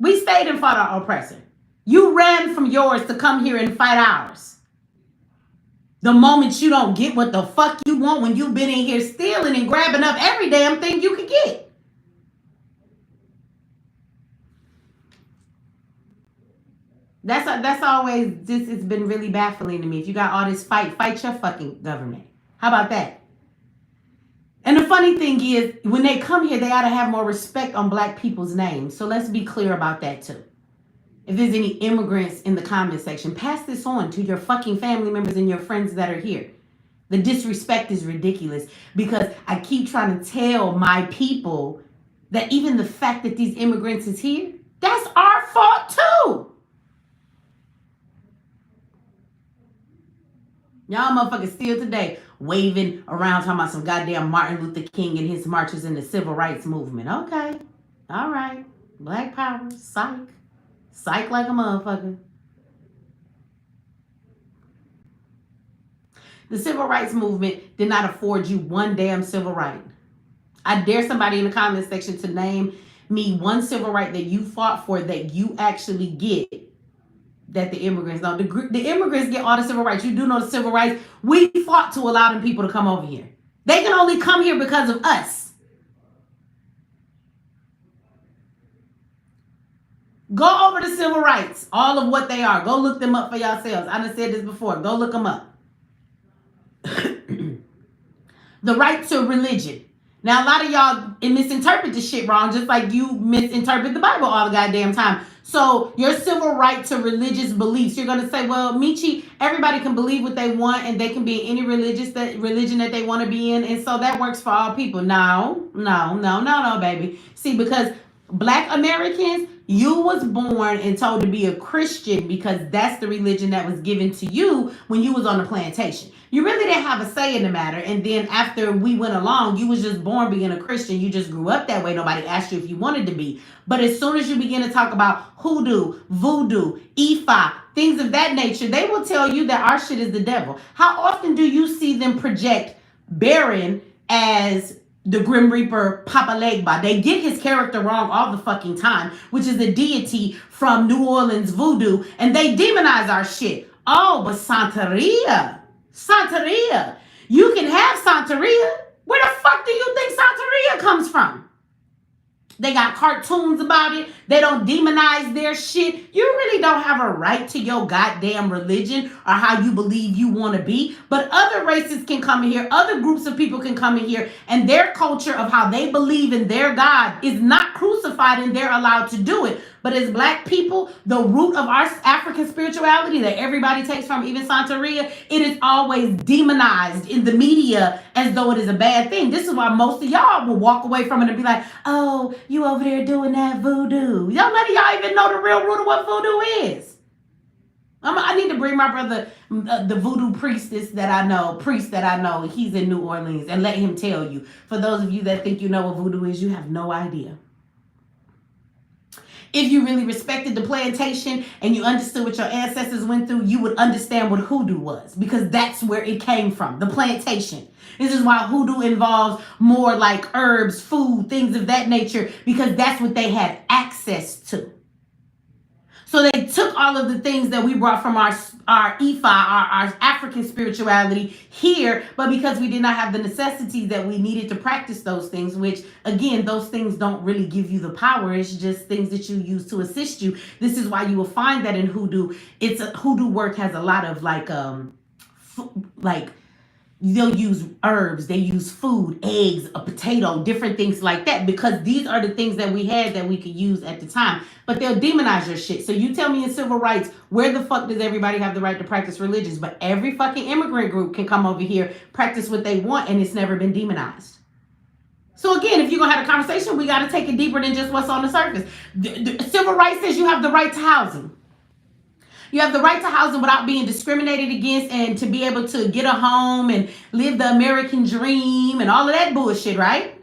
We stayed and fought our oppressor. You ran from yours to come here and fight ours. The moment you don't get what the fuck you want when you've been in here stealing and grabbing up every damn thing you could get. That's always this. It's been really baffling to me. If you got all this fight your fucking government. How about that? And the funny thing is, when they come here, they ought to have more respect on black people's names. So let's be clear about that too. If there's any immigrants in the comment section, pass this on to your fucking family members and your friends that are here. The disrespect is ridiculous because I keep trying to tell my people that even the fact that these immigrants is here, that's our fault too. Y'all motherfuckers still today waving around talking about some goddamn Martin Luther King and his marches in the civil rights movement. Okay. All right. Black power. Psych. Psych like a motherfucker. The civil rights movement did not afford you one damn civil right. I dare somebody in the comment section to name me one civil right that you fought for that you actually get that the immigrants don't. The immigrants get all the civil rights. You do know the civil rights. We fought to allow them people to come over here. They can only come here because of us. Go over the civil rights, all of what they are. Go look them up for yourselves. I done said this before. Go look them up. The right to religion. Now, a lot of y'all misinterpret this shit wrong, just like you misinterpret the Bible all the goddamn time. So your civil right to religious beliefs, you're going to say, well, Mechee, everybody can believe what they want and they can be in any religion that they want to be in. And so that works for all people. No, baby. See, because Black Americans, you was born and told to be a Christian because that's the religion that was given to you when you was on the plantation. You really didn't have a say in the matter. And then after we went along, you was just born being a Christian. You just grew up that way. Nobody asked you if you wanted to be. But as soon as you begin to talk about hoodoo, voodoo, Ifa, things of that nature, they will tell you that our shit is the devil. How often do you see them project Baron as the Grim Reaper Papa Legba? They get his character wrong all the fucking time, which is a deity from New Orleans voodoo, and they demonize our shit. Oh, but Santeria. You can have Santeria. Where the fuck do you think Santeria comes from? They got cartoons about it. They don't demonize their shit. You really don't have a right to your goddamn religion or how you believe you want to be. But other races can come in here. Other groups of people can come in here. And their culture of how they believe in their God is not crucified and they're allowed to do it. But as Black people, the root of our African spirituality that everybody takes from, even Santeria, it is always demonized in the media as though it is a bad thing. This is why most of y'all will walk away from it and be like, oh, you over there doing that voodoo. Y'all, none of y'all even know the real root of what voodoo is. I need to bring my brother, the voodoo priest that I know. He's in New Orleans, and let him tell you. For those of you that think you know what voodoo is, you have no idea. If you really respected the plantation and you understood what your ancestors went through, you would understand what hoodoo was, because that's where it came from, the plantation. This is why hoodoo involves more like herbs, food, things of that nature, because that's what they had access to. So they took all of the things that we brought from our Ifa, our African spirituality here, but because we did not have the necessities that we needed to practice those things, which again, those things don't really give you the power. It's just things that you use to assist you. This is why you will find that in hoodoo, hoodoo work has a lot of they'll use herbs, they use food, eggs, a potato, different things like that, because these are the things that we had that we could use at the time. But they'll demonize your shit. So you tell me in civil rights, where the fuck does everybody have the right to practice religions? But every fucking immigrant group can come over here, practice what they want, and it's never been demonized. So again, if you're going to have a conversation, we got to take it deeper than just what's on the surface. Civil rights says you have the right to housing. You have the right to housing without being discriminated against, and to be able to get a home and live the American dream and all of that bullshit, right?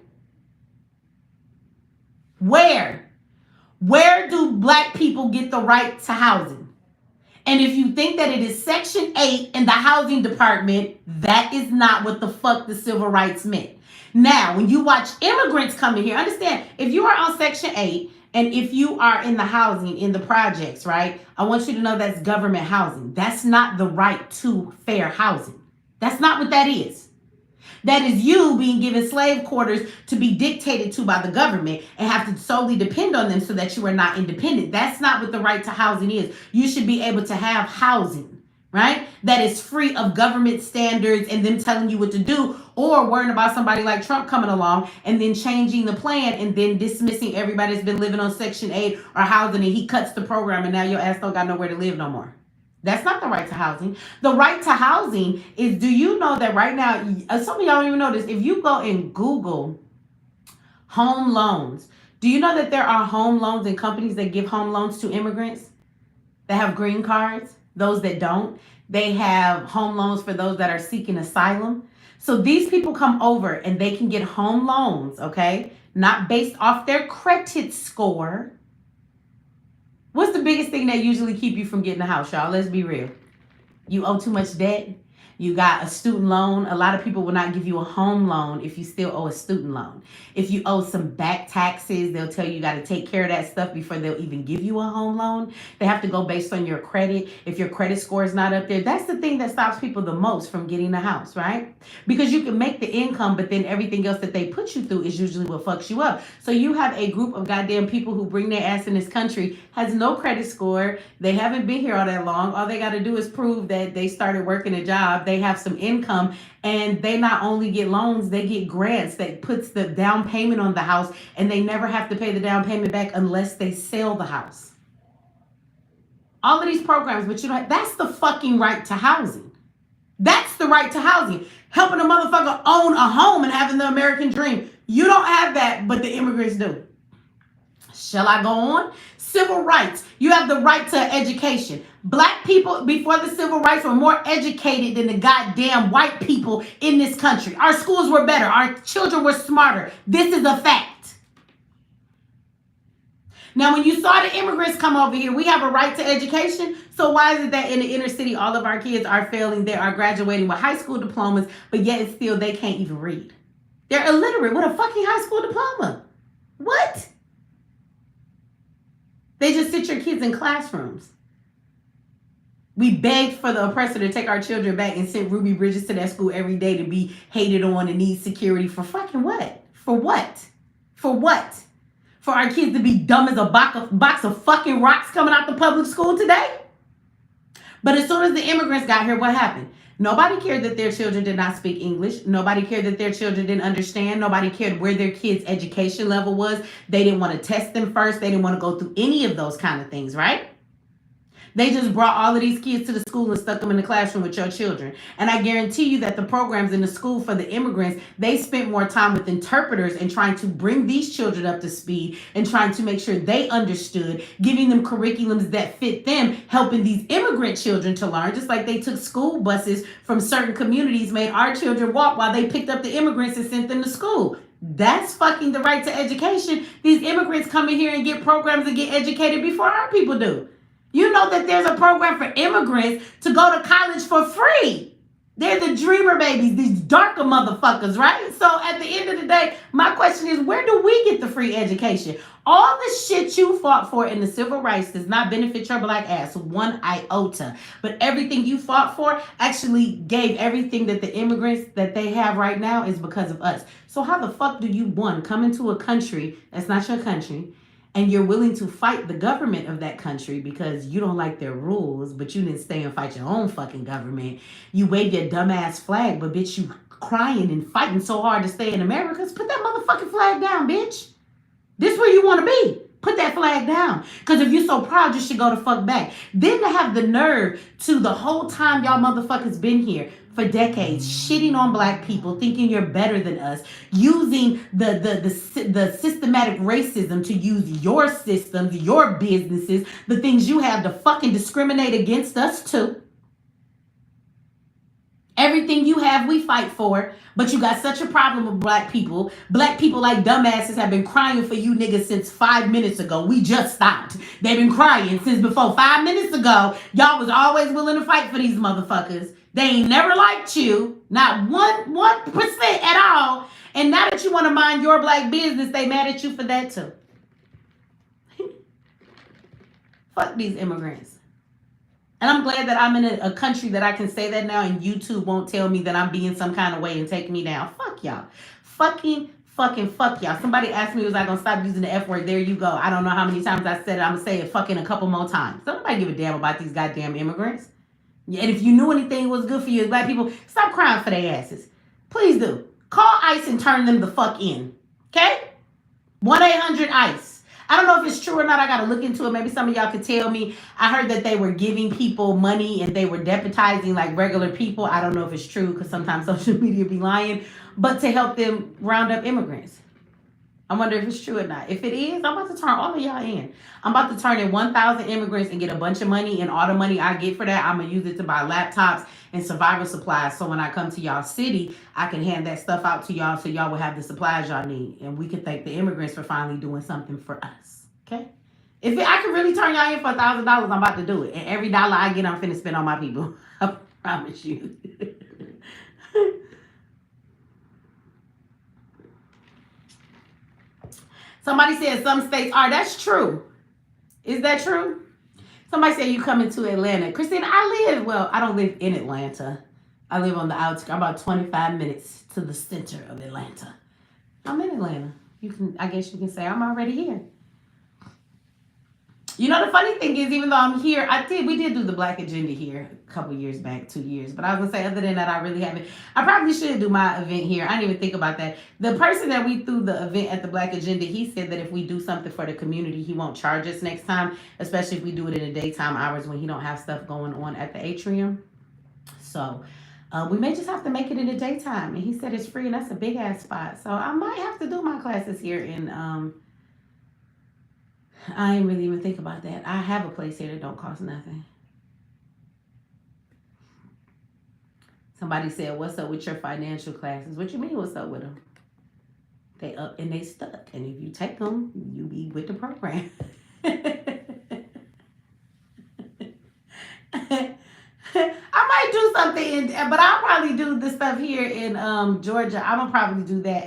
Where do Black people get the right to housing? And if you think that it is Section 8 in the housing department, that is not what the fuck the civil rights meant. Now, when you watch immigrants coming here, understand, if you are on Section 8, and if you are in the housing, in the projects, right, I want you to know that's government housing. That's not the right to fair housing. That's not what that is. That is you being given slave quarters to be dictated to by the government and have to solely depend on them so that you are not independent. That's not what the right to housing is. You should be able to have housing, right? That is free of government standards and them telling you what to do, or worrying about somebody like Trump coming along and then changing the plan and then dismissing everybody that's been living on Section 8 or housing, and he cuts the program and now your ass don't got nowhere to live no more. That's not the right to housing. The right to housing is, do you know that right now, some of y'all don't even know this, if you go and Google home loans, do you know that there are home loans and companies that give home loans to immigrants that have green cards? Those that don't, they have home loans for those that are seeking asylum. So these people come over and they can get home loans, okay? Not based off their credit score. What's the biggest thing that usually keep you from getting a house, y'all? Let's be real. You owe too much debt. You got a student loan. A lot of people will not give you a home loan if you still owe a student loan. If you owe some back taxes, they'll tell you got to take care of that stuff before they'll even give you a home loan. They have to go based on your credit. If your credit score is not up there, that's the thing that stops people the most from getting a house, right? Because you can make the income, but then everything else that they put you through is usually what fucks you up. So you have a group of goddamn people who bring their ass in this country, has no credit score. They haven't been here all that long. All they got to do is prove that they started working a job. They have some income, and they not only get loans, they get grants that puts the down payment on the house, and they never have to pay the down payment back unless they sell the house. All of these programs, but you know, that's the fucking right to housing. That's the right to housing. Helping a motherfucker own a home and having the American dream. You don't have that, but the immigrants do. Shall I go on? Civil rights. You have the right to education. Black people before the civil rights were more educated than the goddamn white people in this country. Our schools were better. Our children were smarter. This is a fact. Now, when you saw the immigrants come over here, we have a right to education. So why is it that in the inner city, all of our kids are failing? They are graduating with high school diplomas, but yet still they can't even read. They're illiterate with a fucking high school diploma. What? They just sit your kids in classrooms. We begged for the oppressor to take our children back and sent Ruby Bridges to that school every day to be hated on and need security for fucking what? For what? For what? For our kids to be dumb as a box of fucking rocks coming out the public school today? But as soon as the immigrants got here, what happened? Nobody cared that their children did not speak English. Nobody cared that their children didn't understand. Nobody cared where their kids' education level was. They didn't want to test them first. They didn't want to go through any of those kind of things, right? They just brought all of these kids to the school and stuck them in the classroom with your children. And I guarantee you that the programs in the school for the immigrants, they spent more time with interpreters and trying to bring these children up to speed and trying to make sure they understood, giving them curriculums that fit them, helping these immigrant children to learn, just like they took school buses from certain communities, made our children walk while they picked up the immigrants and sent them to school. That's fucking the right to education. These immigrants come in here and get programs and get educated before our people do. You know that there's a program for immigrants to go to college for free. They're the dreamer babies, these darker motherfuckers, right? So at the end of the day, my question is, where do we get the free education? All the shit you fought for in the civil rights does not benefit your black ass one iota. But everything you fought for actually gave everything that the immigrants that they have right now is because of us. So how the fuck do you, one, come into a country that's not your country, and you're willing to fight the government of that country because you don't like their rules, but you didn't stay and fight your own fucking government. You wave your dumbass flag, but bitch, you crying and fighting so hard to stay in America. Put that motherfucking flag down, bitch. This where you want to be. Put that flag down. Because if you're so proud, you should go the fuck back. Then to have the nerve to the whole time y'all motherfuckers been here for decades, shitting on black people, thinking you're better than us, using the systematic racism to use your systems, your businesses, the things you have to fucking discriminate against us too. Everything you have, we fight for, but you got such a problem with black people. Black people like dumbasses have been crying for you niggas since 5 minutes ago. We just stopped. They've been crying since before 5 minutes ago. Y'all was always willing to fight for these motherfuckers. They ain't never liked you, not 1% at all. And now that you want to mind your black business, they mad at you for that too. Fuck these immigrants. And I'm glad that I'm in a country that I can say that now, and YouTube won't tell me that I'm being some kind of way and take me down. Fuck y'all. Fucking fuck y'all. Somebody asked me, was I gonna stop using the F word? There you go. I don't know how many times I said it. I'm gonna say it fucking a couple more times. Don't nobody give a damn about these goddamn immigrants. And if you knew anything was good for you as black people, stop crying for their asses. Please do. Call ICE and turn them the fuck in. Okay? 1-800-ICE. I don't know if it's true or not. I got to look into it. Maybe some of y'all could tell me. I heard that they were giving people money and they were deputizing like regular people. I don't know if it's true because sometimes social media be lying. But to help them round up immigrants. I wonder if it's true or not. If it is, I'm about to turn all of y'all in. I'm about to turn in 1,000 immigrants and get a bunch of money. And all the money I get for that, I'm going to use it to buy laptops and survival supplies. So when I come to y'all city, I can hand that stuff out to y'all so y'all will have the supplies y'all need. And we can thank the immigrants for finally doing something for us. Okay? If I can really turn y'all in for $1,000, I'm about to do it. And every dollar I get, I'm finna spend on my people. I promise you. Somebody said some states are. That's true. Is that true? Somebody said you coming to Atlanta. Christina, I don't live in Atlanta. I live on the outskirts. I'm about 25 minutes to the center of Atlanta. I'm in Atlanta. I guess you can say I'm already here. You know, the funny thing is, even though I'm here, we did do the Black Agenda here a couple years back, 2 years. But I was going to say, other than that, I really haven't. I probably should do my event here. I didn't even think about that. The person that we threw the event at the Black Agenda, he said that if we do something for the community, he won't charge us next time, especially if we do it in the daytime hours when he don't have stuff going on at the atrium. So we may just have to make it in the daytime. And he said it's free, and that's a big-ass spot. So I might have to do my classes here in I ain't really even think about that. I have a place here that don't cost nothing. Somebody said, what's up with your financial classes? What you mean, what's up with them? They up and they stuck. And if you take them, you be with the program. I might do something, but I'll probably do the stuff here in Georgia. I'm going to probably do that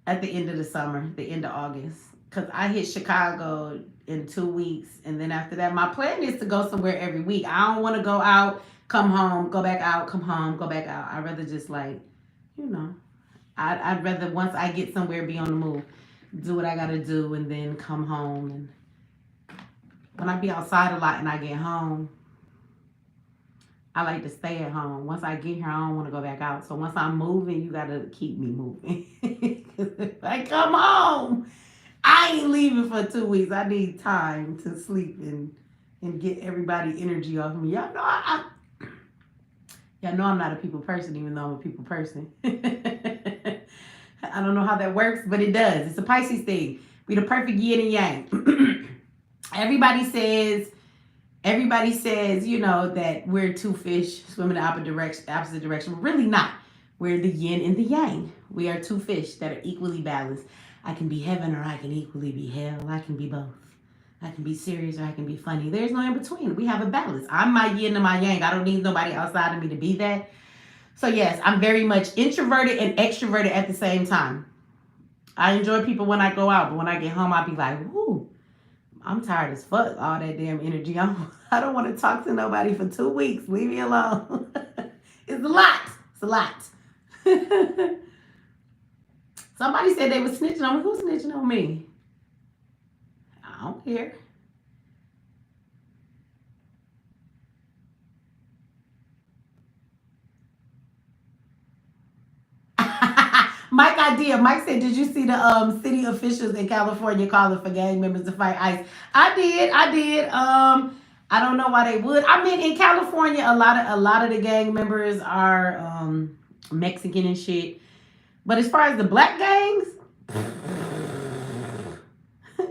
at the end of the summer, the end of August. Because I hit Chicago in 2 weeks. And then after that, my plan is to go somewhere every week. I don't want to go out, come home, go back out, come home, go back out. I'd rather just I'd rather once I get somewhere, be on the move, do what I got to do, and then come home. And when I be outside a lot and I get home, I like to stay at home. Once I get here, I don't want to go back out. So once I'm moving, you got to keep me moving. If I come home, I ain't leaving for 2 weeks. I need time to sleep and get everybody energy off me. Y'all know I'm not a people person, even though I'm a people person. I don't know how that works, but it does. It's a Pisces thing. We the perfect yin and yang. Everybody says, that we're two fish swimming in the opposite direction. We're really not. We're the yin and the yang. We are two fish that are equally balanced. I can be heaven or I can equally be hell. I can be both. I can be serious or I can be funny. There's no in between. We have a balance. I'm my yin and my yang. I don't need nobody outside of me to be that. So yes, I'm very much introverted and extroverted at the same time. I enjoy people when I go out, but when I get home, I'll be like, whoo, I'm tired as fuck. All that damn energy. I don't want to talk to nobody for 2 weeks. Leave me alone. It's a lot. It's a lot. Somebody said they were snitching on me. Who's snitching on me? I don't care. Mike idea. Mike said, did you see the city officials in California calling for gang members to fight ICE? I did. I don't know why they would. I mean, in California, a lot of the gang members are Mexican and shit. But as far as the black gangs,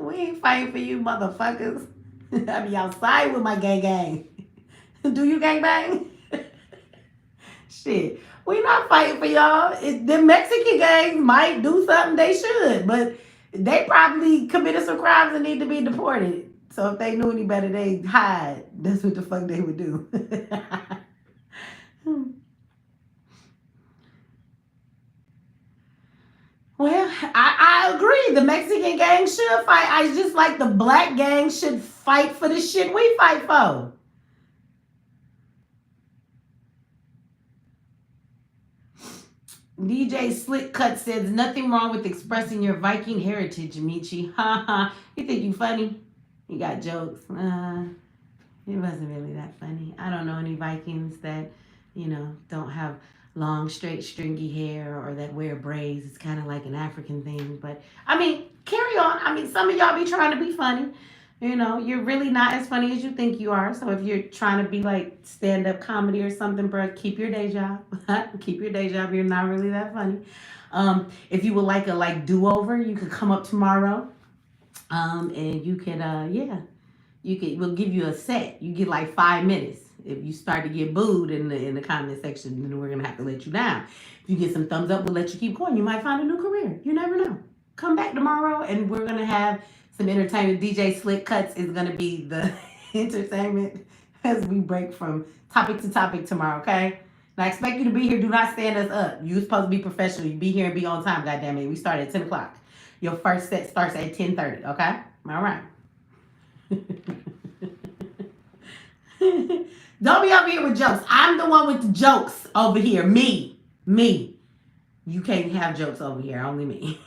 we ain't fighting for you motherfuckers. I be outside with my gang. Do you gang bang? Shit. We not fighting for y'all. The Mexican gangs might do something they should, but they probably committed some crimes and need to be deported. So if they knew any better, they'd hide. That's what the fuck they would do. Well, I agree. The Mexican gang should fight. I just like the black gang should fight for the shit we fight for. DJ Slick Cut says nothing wrong with expressing your Viking heritage, Mechee. Ha ha. You think you funny? You got jokes. It wasn't really that funny. I don't know any Vikings that, don't have long, straight, stringy hair or that wear braids. It's kind of like an African thing. But, carry on. Some of y'all be trying to be funny. You're really not as funny as you think you are. So if you're trying to be like stand-up comedy or something, bro, keep your day job. Keep your day job. You're not really that funny. If you would like a do-over, you could come up tomorrow. And you could, we'll give you a set. You get like 5 minutes. If you start to get booed in the comment section, then we're gonna have to let you down. If you get some thumbs up, we'll let you keep going. You might find a new career. You never know. Come back tomorrow, and we're gonna have some entertainment. DJ Slick Cuts is gonna be the entertainment as we break from topic to topic tomorrow. Okay. Now I expect you to be here. Do not stand us up. You're supposed to be professional. You be here and be on time. Goddamn it. We start at 10 o'clock. Your first set starts at 10:30. Okay. All right. Don't be over here with jokes. I'm the one with the jokes over here. Me. You can't have jokes over here. Only me.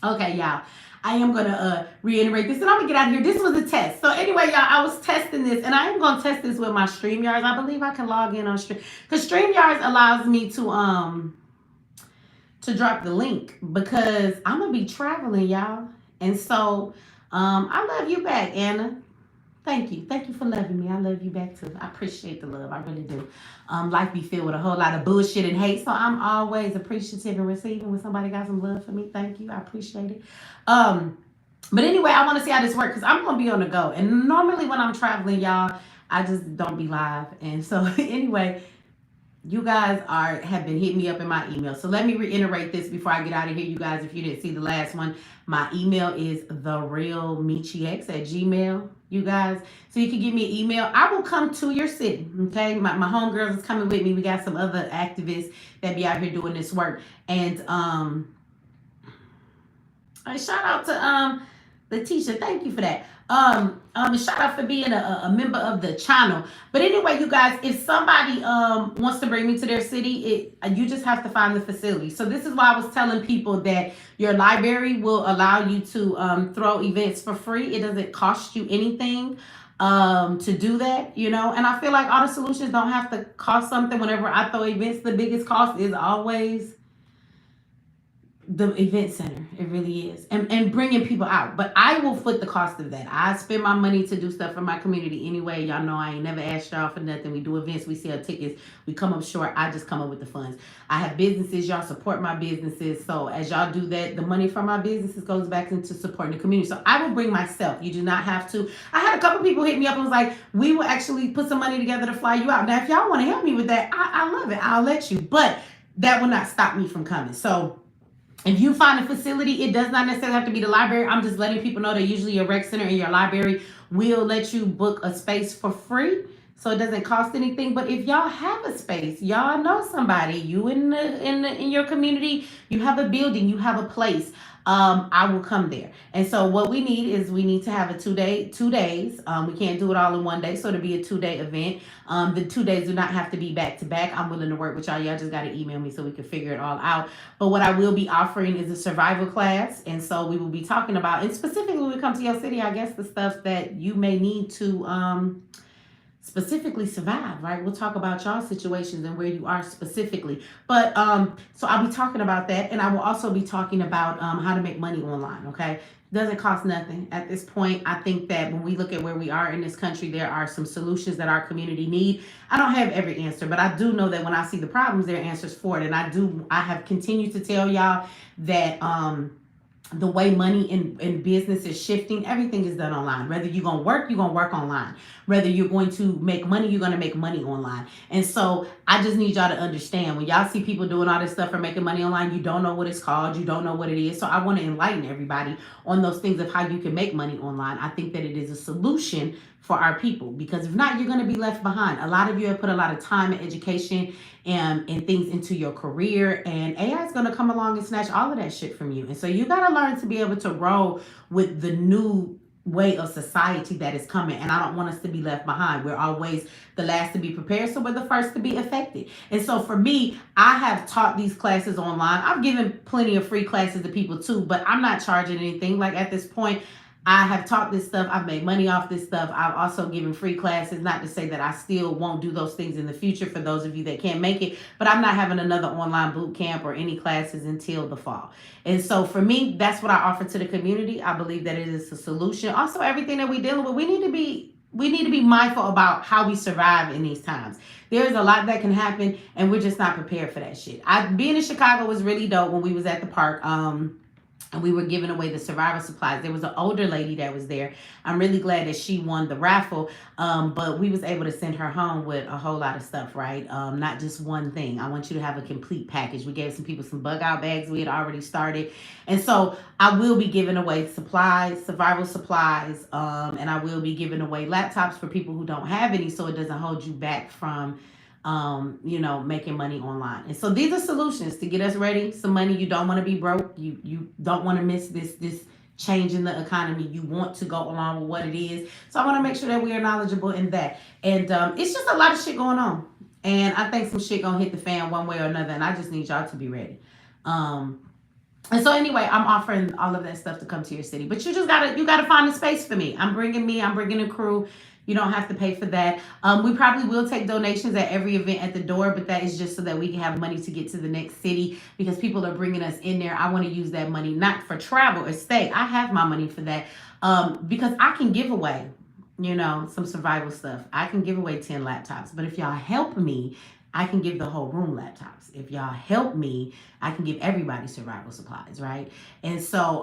Okay, y'all. I am going to reiterate this, and I'm going to get out of here. This was a test. So anyway, y'all, I was testing this, and I am going to test this with my StreamYards. I believe I can log in on Stream, because StreamYards allows me to drop the link, because I'm going to be traveling, y'all. And so I love you back, Anna. Thank you. Thank you for loving me. I love you back, too. I appreciate the love. I really do. Life be filled with a whole lot of bullshit and hate, so I'm always appreciative and receiving when somebody got some love for me. Thank you. I appreciate it. But anyway, I want to see how this works, because I'm going to be on the go. And normally when I'm traveling, y'all, I just don't be live. And so anyway, you guys have been hitting me up in my email. So let me reiterate this before I get out of here, you guys. If you didn't see the last one, my email is therealmecheex@gmail.com, you guys. So you can give me an email. I will come to your city, okay? My homegirls is coming with me. We got some other activists that be out here doing this work. And shout out to Letitia. Thank you for that. Shout out for being a member of the channel. But anyway, you guys, if somebody wants to bring me to their city, you just have to find the facility. So this is why I was telling people that your library will allow you to throw events for free. It doesn't cost you anything to do that, and I feel like all the solutions don't have to cost something. Whenever I throw events, the biggest cost is always the event center. It really is. And bringing people out. But I will foot the cost of that. I spend my money to do stuff for my community anyway. Y'all know I ain't never asked y'all for nothing. We do events. We sell tickets. We come up short. I just come up with the funds. I have businesses. Y'all support my businesses. So as y'all do that, the money from my businesses goes back into supporting the community. So I will bring myself. You do not have to. I had a couple people hit me up and was like, we will actually put some money together to fly you out. Now, if y'all want to help me with that, I love it. I'll let you. But that will not stop me from coming. So if you find a facility, it does not necessarily have to be the library. I'm just letting people know that usually your rec center and your library will let you book a space for free. So it doesn't cost anything. But if y'all have a space, y'all know somebody, you in your community, you have a building, you have a place, I will come there. And so what we need to have a 2 days. We can't do it all in one day. So it'll be a 2-day event. The 2 days do not have to be back to back. I'm willing to work with y'all. Y'all just got to email me so we can figure it all out. But what I will be offering is a survival class. And so we will be talking about, and specifically when we come to your city, I guess the stuff that you may need to, specifically survive, right? We'll talk about y'all situations and where you are specifically. But so I'll be talking about that, and I will also be talking about how to make money online, okay? Doesn't cost nothing at this point. I think that when we look at where we are in this country, there are some solutions that our community need. I don't have every answer, but I do know that when I see the problems, there are answers for it. And I have continued to tell y'all that the way money in business is shifting, everything is done online. Whether you're going to work online. Whether you're going to make money, you're going to make money online. And so I just need y'all to understand, when y'all see people doing all this stuff for making money online, you don't know what it's called. You don't know what it is. So I want to enlighten everybody on those things of how you can make money online. I think that it is a solution for our people, because if not, you're going to be left behind. A lot of you have put a lot of time and education and things into your career, and AI is going to come along and snatch all of that shit from you. And so you got to learn to be able to roll with the new way of society that is coming. And I don't want us to be left behind. We're always the last to be prepared, so we're the first to be affected. And so for me, I have taught these classes online. I've given plenty of free classes to people too, but I'm not charging anything. Like at this point, I have taught this stuff. I've made money off this stuff. I've also given free classes. Not to say that I still won't do those things in the future for those of you that can't make it, but I'm not having another online boot camp or any classes until the fall. And so for me, that's what I offer to the community. I believe that it is a solution. Also, everything that we're dealing with, we need to be mindful about how we survive in these times. There's a lot that can happen, and we're just not prepared for that shit. Being in Chicago was really dope when we was at the park. And we were giving away the survival supplies. There was an older lady that was there. I'm really glad that she won the raffle. But we was able to send her home with a whole lot of stuff, right? Not just one thing. I want you to have a complete package. We gave some people some bug out bags we had already started. And so I will be giving away supplies, survival supplies. And I will be giving away laptops for people who don't have any, so it doesn't hold you back from making money online. And so these are solutions to get us ready. Some money. You don't want to be broke. You don't want to miss this change in the economy. You want to go along with what it is. So I want to make sure that we are knowledgeable in that. And it's just a lot of shit going on. And I think some shit gonna hit the fan one way or another. And I just need y'all to be ready. And so anyway, I'm offering all of that stuff to come to your city. But you gotta find a space for me. I'm bringing a crew. You don't have to pay for that. We probably will take donations at every event at the door, but that is just so that we can have money to get to the next city, because people are bringing us in there. I want to use that money not for travel or stay. I have my money for that because I can give away, some survival stuff. I can give away 10 laptops, but if y'all help me, I can give the whole room laptops. If y'all help me, I can give everybody survival supplies, right? And so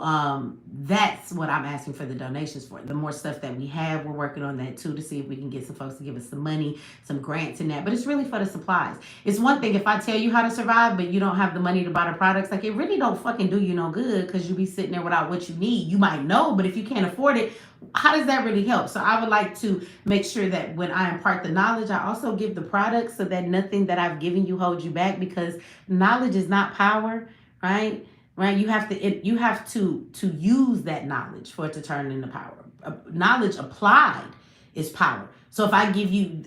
that's what I'm asking for the donations for. The more stuff that we have, we're working on that too, to see if we can get some folks to give us some money, some grants and that. But it's really for the supplies. It's one thing if I tell you how to survive, but you don't have the money to buy the products. Like, it really don't fucking do you no good, because you be sitting there without what you need. You might know, but if you can't afford it, how does that really help? So I would like to make sure that when I impart the knowledge, I also give the products, so that nothing that I've given you holds you back, because knowledge is not power, right? Right? You have to use that knowledge for it to turn into power. Knowledge applied is power. So if I give you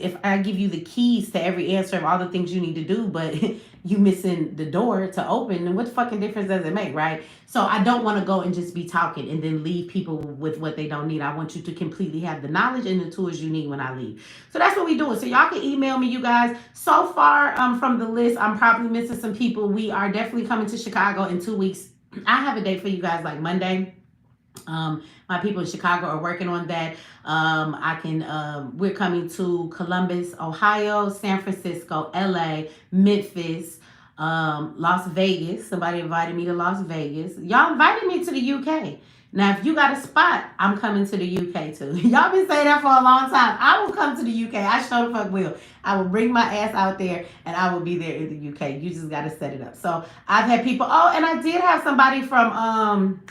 the keys to every answer of all the things you need to do, but you missing the door to open, then what fucking difference does it make, right? So I don't want to go and just be talking and then leave people with what they don't need. I want you to completely have the knowledge and the tools you need when I leave. So that's what we doing. So y'all can email me, you guys. So far from the list, I'm probably missing some people. We are definitely coming to Chicago in 2 weeks. I have a date for you guys, like Monday. My people in Chicago are working on that. We're coming to Columbus, Ohio, San Francisco, LA, Memphis, Las Vegas. Somebody invited me to Las Vegas. Y'all invited me to the UK. Now, if you got a spot, I'm coming to the UK too. Y'all been saying that for a long time. I will come to the UK. I sure the fuck will. I will bring my ass out there, and I will be there in the UK. You just got to set it up. So I've had people. Oh, and I did have somebody from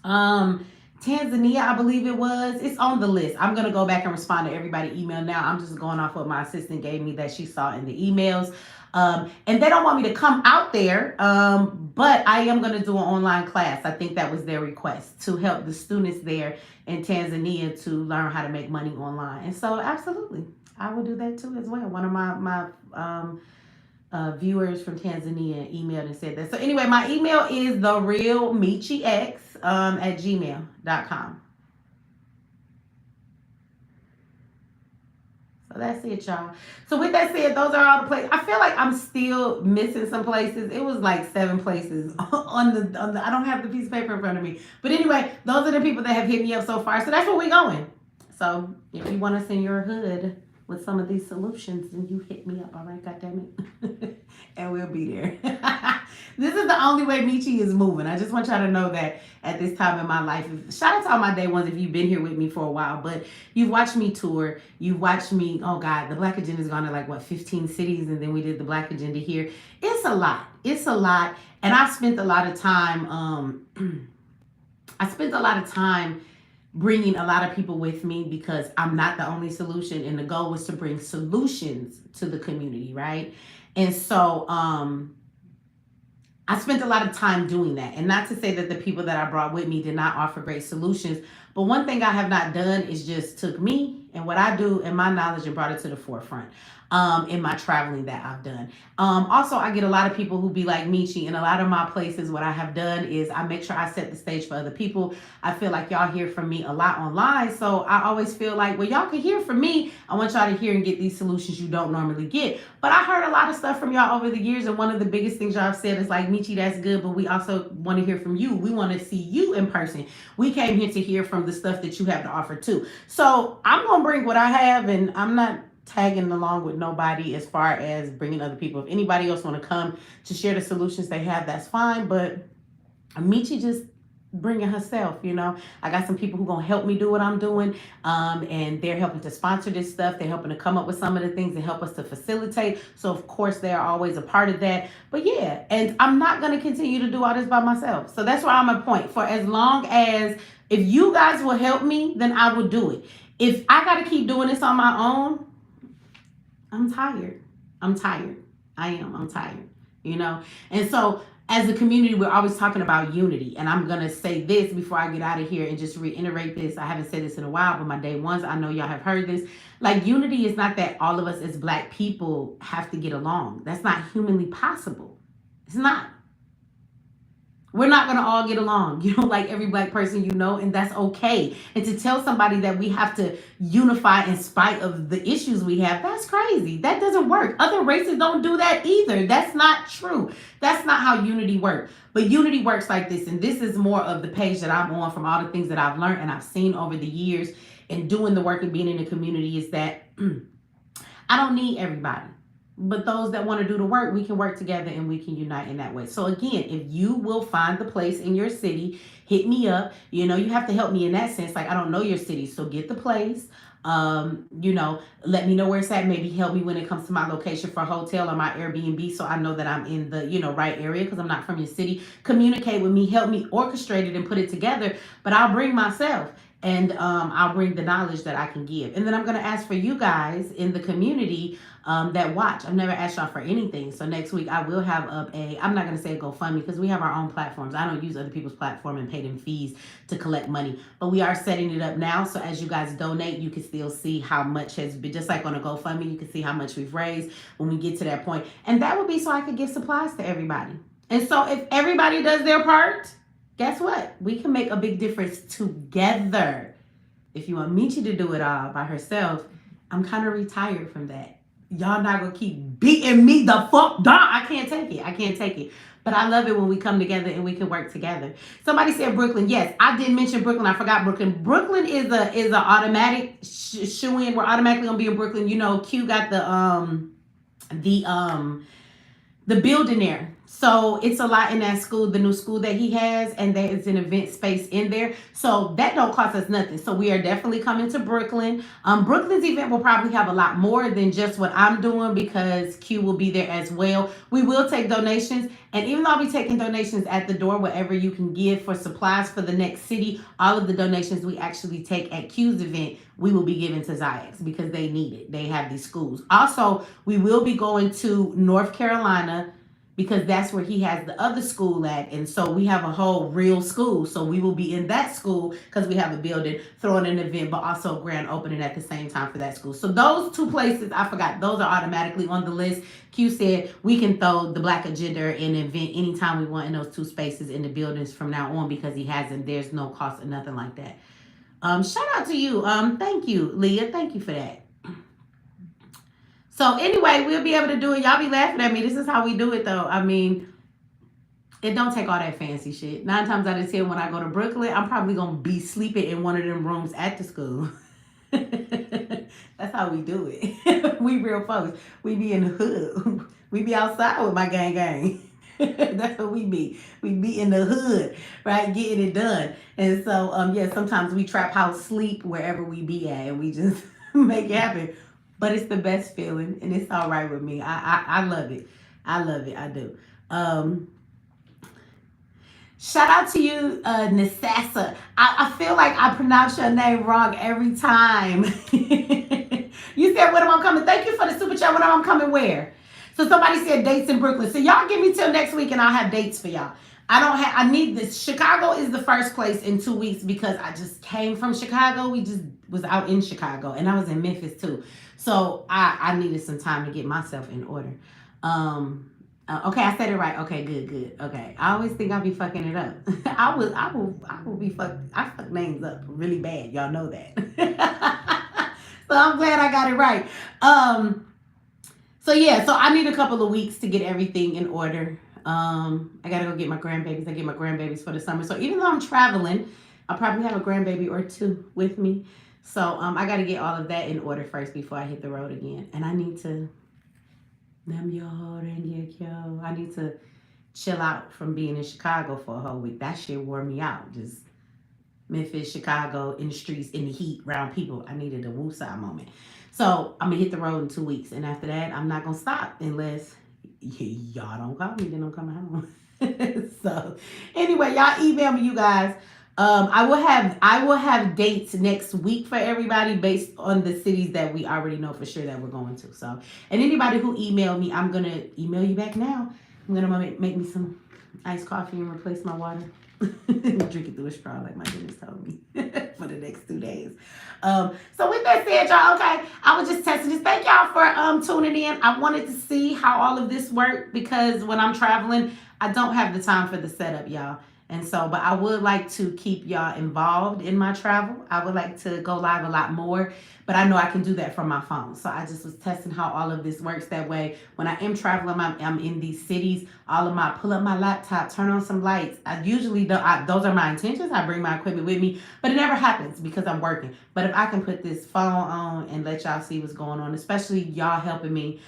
Tanzania, I believe it was. It's on the list. I'm going to go back and respond to everybody email now. I'm just going off what my assistant gave me that she saw in the emails. And they don't want me to come out there, but I am going to do an online class. I think that was their request, to help the students there in Tanzania to learn how to make money online. And so absolutely, I will do that too as well. One of my viewers from Tanzania emailed and said that. So anyway, my email is therealmecheex at gmail.com. So that's it, y'all. So with that said, those are all the places. I feel like I'm still missing some places. It was like 7 places on the I don't have the piece of paper in front of me. But anyway, those are the people that have hit me up so far. So that's where we're going. So if you want us in your hood with some of these solutions, then you hit me up. All right, goddammit. and we'll be there. This is the only way Mechee is moving. I just want y'all to know that at this time in my life. Shout out to all my day ones if you've been here with me for a while, but you've watched me tour. You've watched me, oh God, the Black Agenda's gone to like, what, 15 cities, and then we did the Black Agenda here. It's a lot. It's a lot. And I spent a lot of time, bringing a lot of people with me because I'm not the only solution, and the goal was to bring solutions to the community, right? And so I spent a lot of time doing that. And not to say that the people that I brought with me did not offer great solutions, but one thing I have not done is just took me and what I do and my knowledge and brought it to the forefront in my traveling that I've done. Also, I get a lot of people who be like Mechee. In a lot of my places, what I have done is I make sure I set the stage for other people. I feel like y'all hear from me a lot online, so I always feel like, well, y'all can hear from me. I want y'all to hear and get these solutions you don't normally get. But I heard a lot of stuff from y'all over the years, and one of the biggest things y'all have said is like, Mechee, that's good, but we also want to hear from you. We want to see you in person. We came here to hear from the stuff that you have to offer too. So I'm going to bring what I have, and I'm not tagging along with nobody as far as bringing other people. If anybody else want to come to share the solutions they have, that's fine. But Mechee just bringing herself, you know. I got some people who gonna help me do what I'm doing, and they're helping to sponsor this stuff. They're helping to come up with some of the things and help us to facilitate. So of course they are always a part of that. But yeah, and I'm not gonna continue to do all this by myself. So that's where I'm at point. For as long as if you guys will help me, then I will do it. If I gotta keep doing this on my own, I'm tired. I'm tired. I'm tired, you know? And so as a community, we're always talking about unity. And I'm going to say this before I get out of here and just reiterate this. I haven't said this in a while, but my day ones, I know y'all have heard this. Like, unity is not that all of us as Black people have to get along. That's not humanly possible. It's not. We're not going to all get along. You don't like every Black person you know, and that's okay. And to tell somebody that we have to unify in spite of the issues we have, that's crazy. That doesn't work. Other races don't do that either. That's not true. That's not how unity works. But unity works like this, and this is more of the page that I'm on from all the things that I've learned and I've seen over the years and doing the work and being in the community, is that I don't need everybody. But those that want to do the work, we can work together and we can unite in that way. So again, if you will find the place in your city, hit me up. You know, you have to help me in that sense. Like, I don't know your city, so get the place. You know, let me know where it's at. Maybe help me when it comes to my location for a hotel or my Airbnb, so I know that I'm in the, you know, right area, because I'm not from your city. Communicate with me, help me orchestrate it and put it together. But I'll bring myself. And I'll bring the knowledge that I can give. And then I'm going to ask for you guys in the community that watch. I've never asked y'all for anything. So next week I will have up I'm not going to say a GoFundMe, because we have our own platforms. I don't use other people's platform and pay them fees to collect money. But we are setting it up now. So as you guys donate, you can still see how much has been, just like on a GoFundMe, you can see how much we've raised when we get to that point. And that would be so I could give supplies to everybody. And so if everybody does their part, guess what? We can make a big difference together. If you want Mechee to do it all by herself, I'm kind of retired from that. Y'all not going to keep beating me the fuck down. I can't take it. I can't take it. But I love it when we come together and we can work together. Somebody said Brooklyn. Yes, I did mention Brooklyn. I forgot Brooklyn. Brooklyn is a automatic shoe-in. We're automatically going to be in Brooklyn. You know, Q got the building there. So it's a lot in that school, the new school that he has, and there is an event space in there. So that don't cost us nothing. So we are definitely coming to Brooklyn. Brooklyn's event will probably have a lot more than just what I'm doing, because Q will be there as well. We will take donations. And even though I'll be taking donations at the door, whatever you can give for supplies for the next city, all of the donations we actually take at Q's event, we will be giving to Ziax, because they need it. They have these schools. Also, we will be going to North Carolina, because that's where he has the other school at. And so we have a whole real school. So we will be in that school, because we have a building, throwing an event, but also grand opening at the same time for that school. So those two places, I forgot, those are automatically on the list. Q said we can throw the Black Agenda in an event anytime we want in those two spaces in the buildings from now on, because he hasn't. There's no cost or nothing like that. Shout out to you. Thank you, Leah. Thank you for that. So anyway, we'll be able to do it. Y'all be laughing at me. This is how we do it, though. I mean, it don't take all that fancy shit. 9 times out of 10, when I go to Brooklyn, I'm probably going to be sleeping in one of them rooms at the school. That's how we do it. We real folks. We be in the hood. We be outside with my gang. That's what we be. We be in the hood, right? Getting it done. And so, yeah, sometimes we trap house sleep wherever we be at and we just make it happen. But it's the best feeling and it's all right with me. I love it. I love it. I do. Um, Shout out to you, Nasassa. I feel like I pronounce your name wrong every time. You said, when am I coming? Thank you for the super chat. When am I coming where? So somebody said dates in Brooklyn. So y'all give me till next week and I'll have dates for y'all. I need this. Chicago is the first place in 2 weeks because I just came from Chicago. We just was out in Chicago and I was in Memphis too. So I needed some time to get myself in order. Okay, I said it right. Okay, good. Okay, I always think I'll be fucking it up. I will be fuck. I fuck names up really bad. Y'all know that. So I'm glad I got it right. So yeah, so I need a couple of weeks to get everything in order. I gotta go get my grandbabies. I get my grandbabies for the summer. So even though I'm traveling, I'll probably have a grandbaby or two with me. So I gotta get all of that in order first before I hit the road again. And I need to. I need to chill out from being in Chicago for a whole week. That shit wore me out. Just Memphis, Chicago, in the streets, in the heat, around people. I needed a woosah moment. So I'm gonna hit the road in 2 weeks, and after that, I'm not gonna stop unless y'all don't call me. Then I'm coming home. So anyway, y'all email me, you guys. I will have dates next week for everybody based on the cities that we already know for sure that we're going to. So, and anybody who emailed me, I'm gonna email you back now. I'm gonna make me some iced coffee and replace my water. Drink it through a straw like my dentist told me for the next 2 days. So with that said, y'all, okay, I was just testing this. Thank y'all for tuning in. I wanted to see how all of this worked because when I'm traveling, I don't have the time for the setup, y'all. And so, but I would like to keep y'all involved in my travel. I would like to go live a lot more, but I know I can do that from my phone. So I just was testing how all of this works. That way, when I am traveling, I'm in these cities, pull up my laptop, turn on some lights. I usually don't, those are my intentions. I bring my equipment with me, but it never happens because I'm working. But if I can put this phone on and let y'all see what's going on, especially y'all helping me,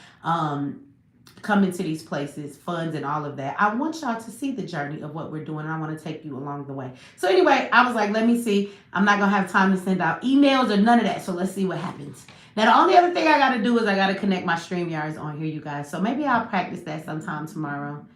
come into these places, funds and all of that. I want y'all to see the journey of what we're doing. And I want to take you along the way. So anyway, I was like, let me see. I'm not going to have time to send out emails or none of that. So let's see what happens. Now, the only other thing I got to do is I got to connect my StreamYards on here, you guys. So maybe I'll practice that sometime tomorrow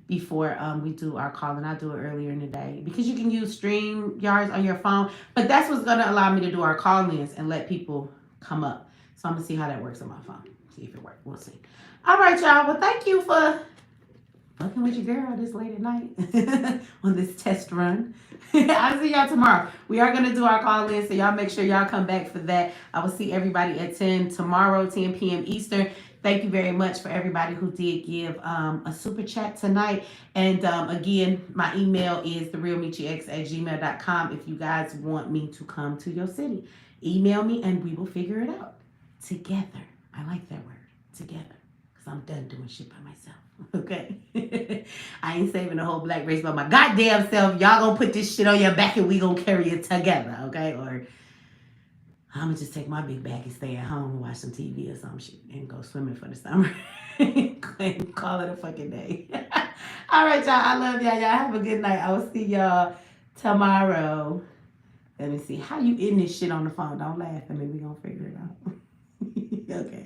before we do our call. And I'll do it earlier in the day because you can use StreamYards on your phone. But that's what's going to allow me to do our call-ins and let people come up. So I'm going to see how that works on my phone. See if it works. We'll see. All right, y'all. Well, thank you for fucking with your girl this late at night on this test run. I'll see y'all tomorrow. We are going to do our call-in, so y'all make sure y'all come back for that. I will see everybody at 10 tomorrow, 10 p.m. Eastern. Thank you very much for everybody who did give a super chat tonight. And again, my email is therealmecheex@gmail.com if you guys want me to come to your city. Email me and we will figure it out together. I like that word, together. I'm done doing shit by myself. Okay? I ain't saving the whole black race by my goddamn self. Y'all gonna put this shit on your back and we gonna carry it together, okay? Or I'm gonna just take my big bag and stay at home and watch some TV or some shit and go swimming for the summer. And call it a fucking day. All right, y'all. I love y'all. Y'all have a good night. I will see y'all tomorrow. Let me see. How you in this shit on the phone? Don't laugh at me. We gonna figure it out. Okay.